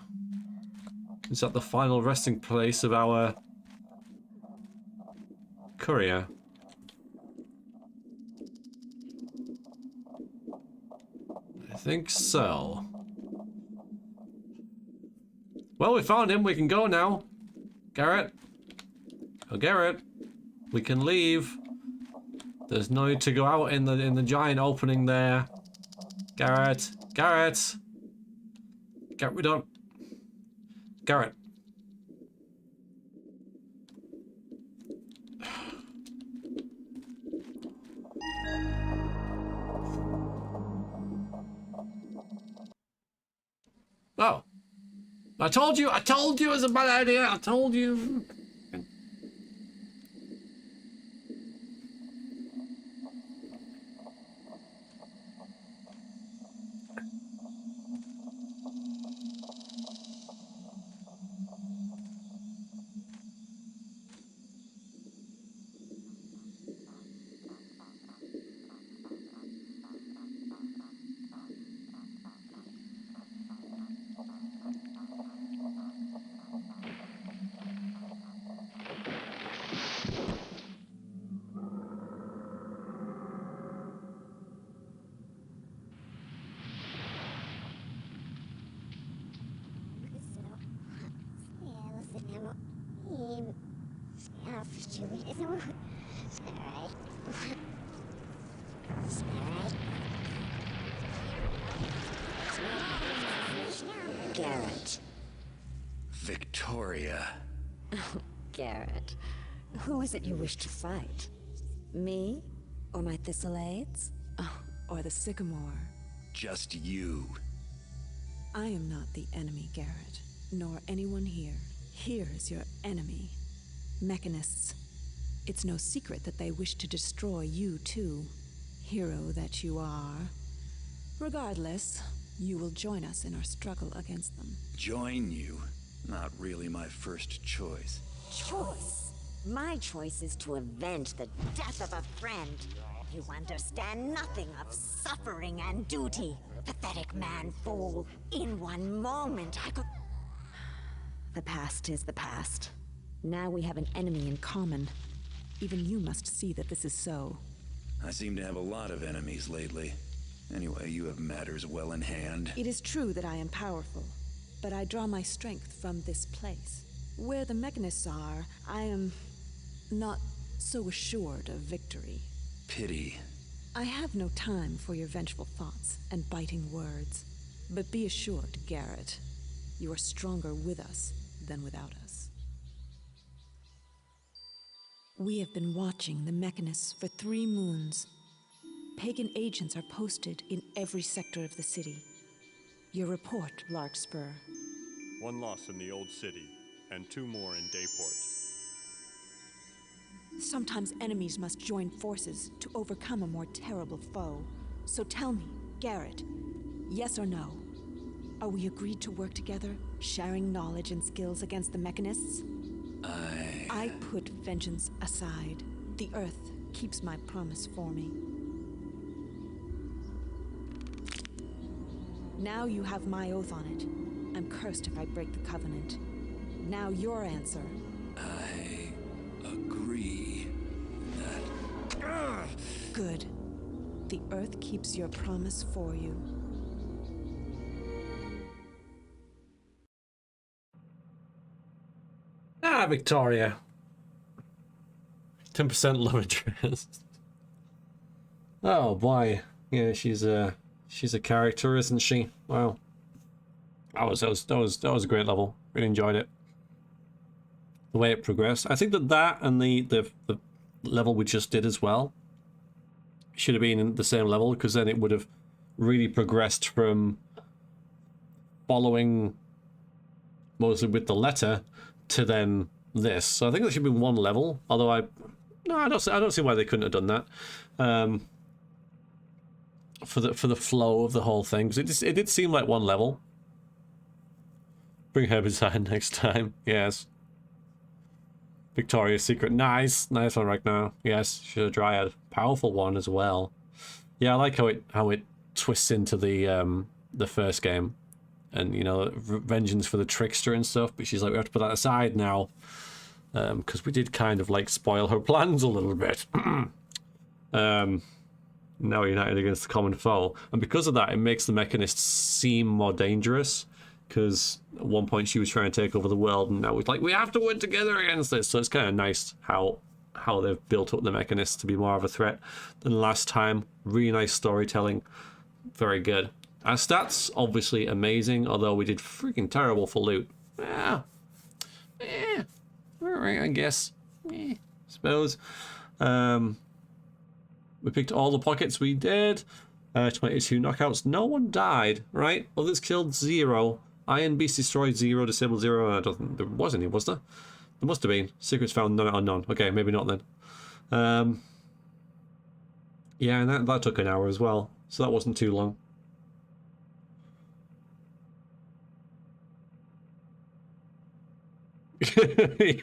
Is that the final resting place of our courier? I think so. Well, we found him. We can go now. Garrett. Oh, Garrett. We can leave. There's no need to go out in the giant opening there. Garrett. Garrett. Garrett, we don't. Garrett. Oh. I told you it was a bad idea. I told you. Garrett. Victoria. Garrett. Who is it you wish to fight? Me? Or my Thistlades? Oh, or the Sycamore? Just you. I am not the enemy, Garrett. Nor anyone here. Here is your enemy. Mechanists. It's no secret that they wish to destroy you, too. Hero that you are. Regardless, you will join us in our struggle against them. Join you? Not really my first choice. Choice? My choice is to avenge the death of a friend. You understand nothing of suffering and duty. Pathetic man fool. In one moment I could... The past is the past. Now we have an enemy in common. Even you must see that this is so. I seem to have a lot of enemies lately. Anyway, you have matters well in hand. It is true that I am powerful, but I draw my strength from this place. Where the mechanists are, I am not so assured of victory. Pity. I have no time for your vengeful thoughts and biting words. But be assured, Garrett, you are stronger with us than without us. We have been watching the mechanists for 3 moons. Pagan agents are posted in every sector of the city. Your report, Larkspur. 1 loss in the old city, and 2 more in Dayport. Sometimes enemies must join forces to overcome a more terrible foe. So tell me, Garrett, yes or no? Are we agreed to work together, sharing knowledge and skills against the mechanists? I put vengeance aside. The Earth keeps my promise for me. Now you have my oath on it. I'm cursed if I break the covenant. Now your answer. I agree that... Good. The Earth keeps your promise for you. Ah, Victoria. 10% love interest. Oh boy. Yeah, she's a character, isn't she? Wow. That was a great level. Really enjoyed it. The way it progressed. I think that and the level we just did as well should have been in the same level, because then it would have really progressed from following mostly with the letter to then this. So I think that should have been 1 level. Although I don't see why they couldn't have done that. For the flow of the whole thing, because it did seem like 1 level. Bring Herbicide next time. Yes. Victoria's Secret. Nice one right now. Yes, she's a Dryad. Powerful one as well. Yeah, I like how it twists into the first game, and you know, vengeance for the trickster and stuff. But she's like, we have to put that aside now, because we did kind of like spoil her plans a little bit. Now united against the common foe, and because of that, it makes the mechanists seem more dangerous. Because at one point she was trying to take over the world, and now it's like we have to work together against this. So it's kind of nice how they've built up the mechanists to be more of a threat than last time. Really nice storytelling, very good. Our stats obviously amazing, although we did freaking terrible for loot. Alright, I guess. Suppose. We picked all the pockets we did. 22 knockouts. No one died, right? Others killed 0. Iron Beast destroyed 0, disabled 0. I don't think there was any, was there? There must have been. Secrets found, none unknown. Okay, maybe not then. Yeah, and that took an hour as well, so that wasn't too long.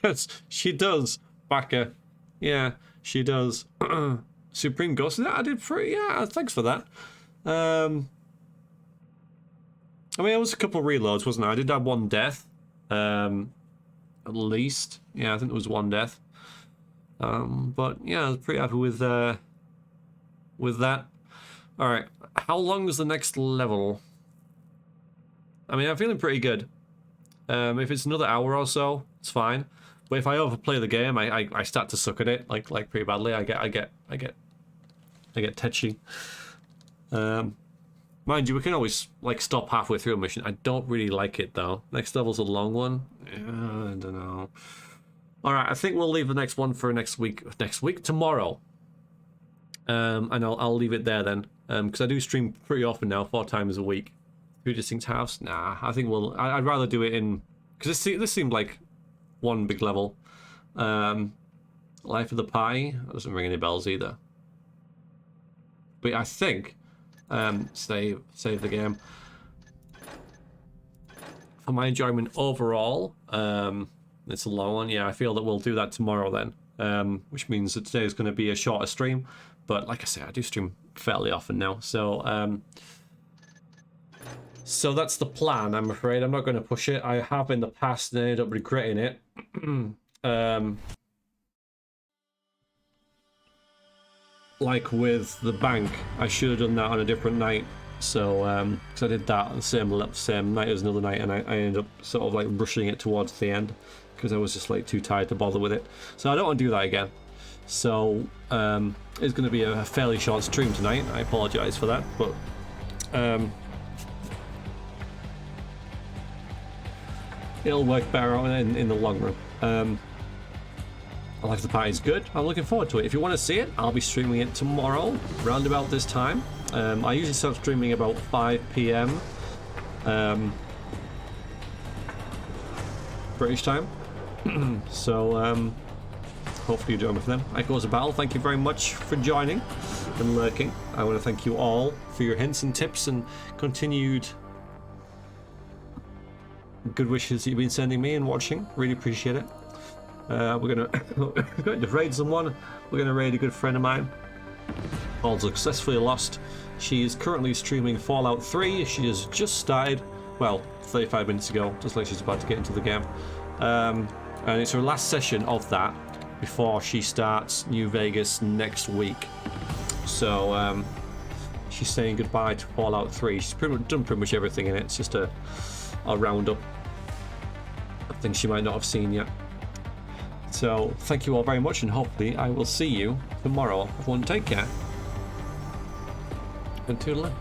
Yes, she does, Backer. Yeah, she does. Supreme Ghost. I did pretty. Yeah, thanks for that. I mean, it was a couple of reloads, wasn't it? I did have one death, at least. Yeah, I think there was one death. But yeah, I was pretty happy with that. All right, how long is the next level? I mean, I'm feeling pretty good. If it's another hour or so, it's fine. But if I overplay the game, I start to suck at it like pretty badly. I get tetchy. Mind you, we can always like stop halfway through a mission. I don't really like it though. Next level's a long one. Yeah, I don't know. All right, I think we'll leave the next one for next week. Tomorrow. And I'll leave it there then. Because I do stream pretty often now, 4 times a week. 2 distinct halves. Nah, I think I'd rather do it in, because this seemed like one big level. Life of the Party. That doesn't ring any bells either. But I think. Save the game. For my enjoyment overall, it's a long one. Yeah, I feel that we'll do that tomorrow then, which means that today is going to be a shorter stream. But like I say, I do stream fairly often now, so that's the plan. I'm afraid I'm not going to push it. I have in the past and ended up regretting it. Like with the bank, I should have done that on a different night. So, because I did that on the same night as another night, and I ended up sort of like rushing it towards the end because I was just like too tired to bother with it. So I don't want to do that again. So, it's going to be a fairly short stream tonight. I apologise for that, but it'll work better in the long run. Life of the Party is good. I'm looking forward to it. If you want to see it, I'll be streaming it tomorrow, round about this time. I usually start streaming about 5 PM British time. So, hopefully you join me for them. I Goes a Battle, thank you very much for joining and lurking. I want to thank you all for your hints and tips and continued good wishes that you've been sending me and watching. Really appreciate it. We're going to raid someone. We're going to raid a good friend of mine. All successfully lost. She is currently streaming Fallout 3. She has just started, well, 35 minutes ago, just like she's about to get into the game. And it's her last session of that before she starts New Vegas next week. So she's saying goodbye to Fallout 3. She's done pretty much everything in it. It's just a roundup of things she might not have seen yet. So, thank you all very much, and hopefully I will see you tomorrow. Everyone take care. And toodaloo.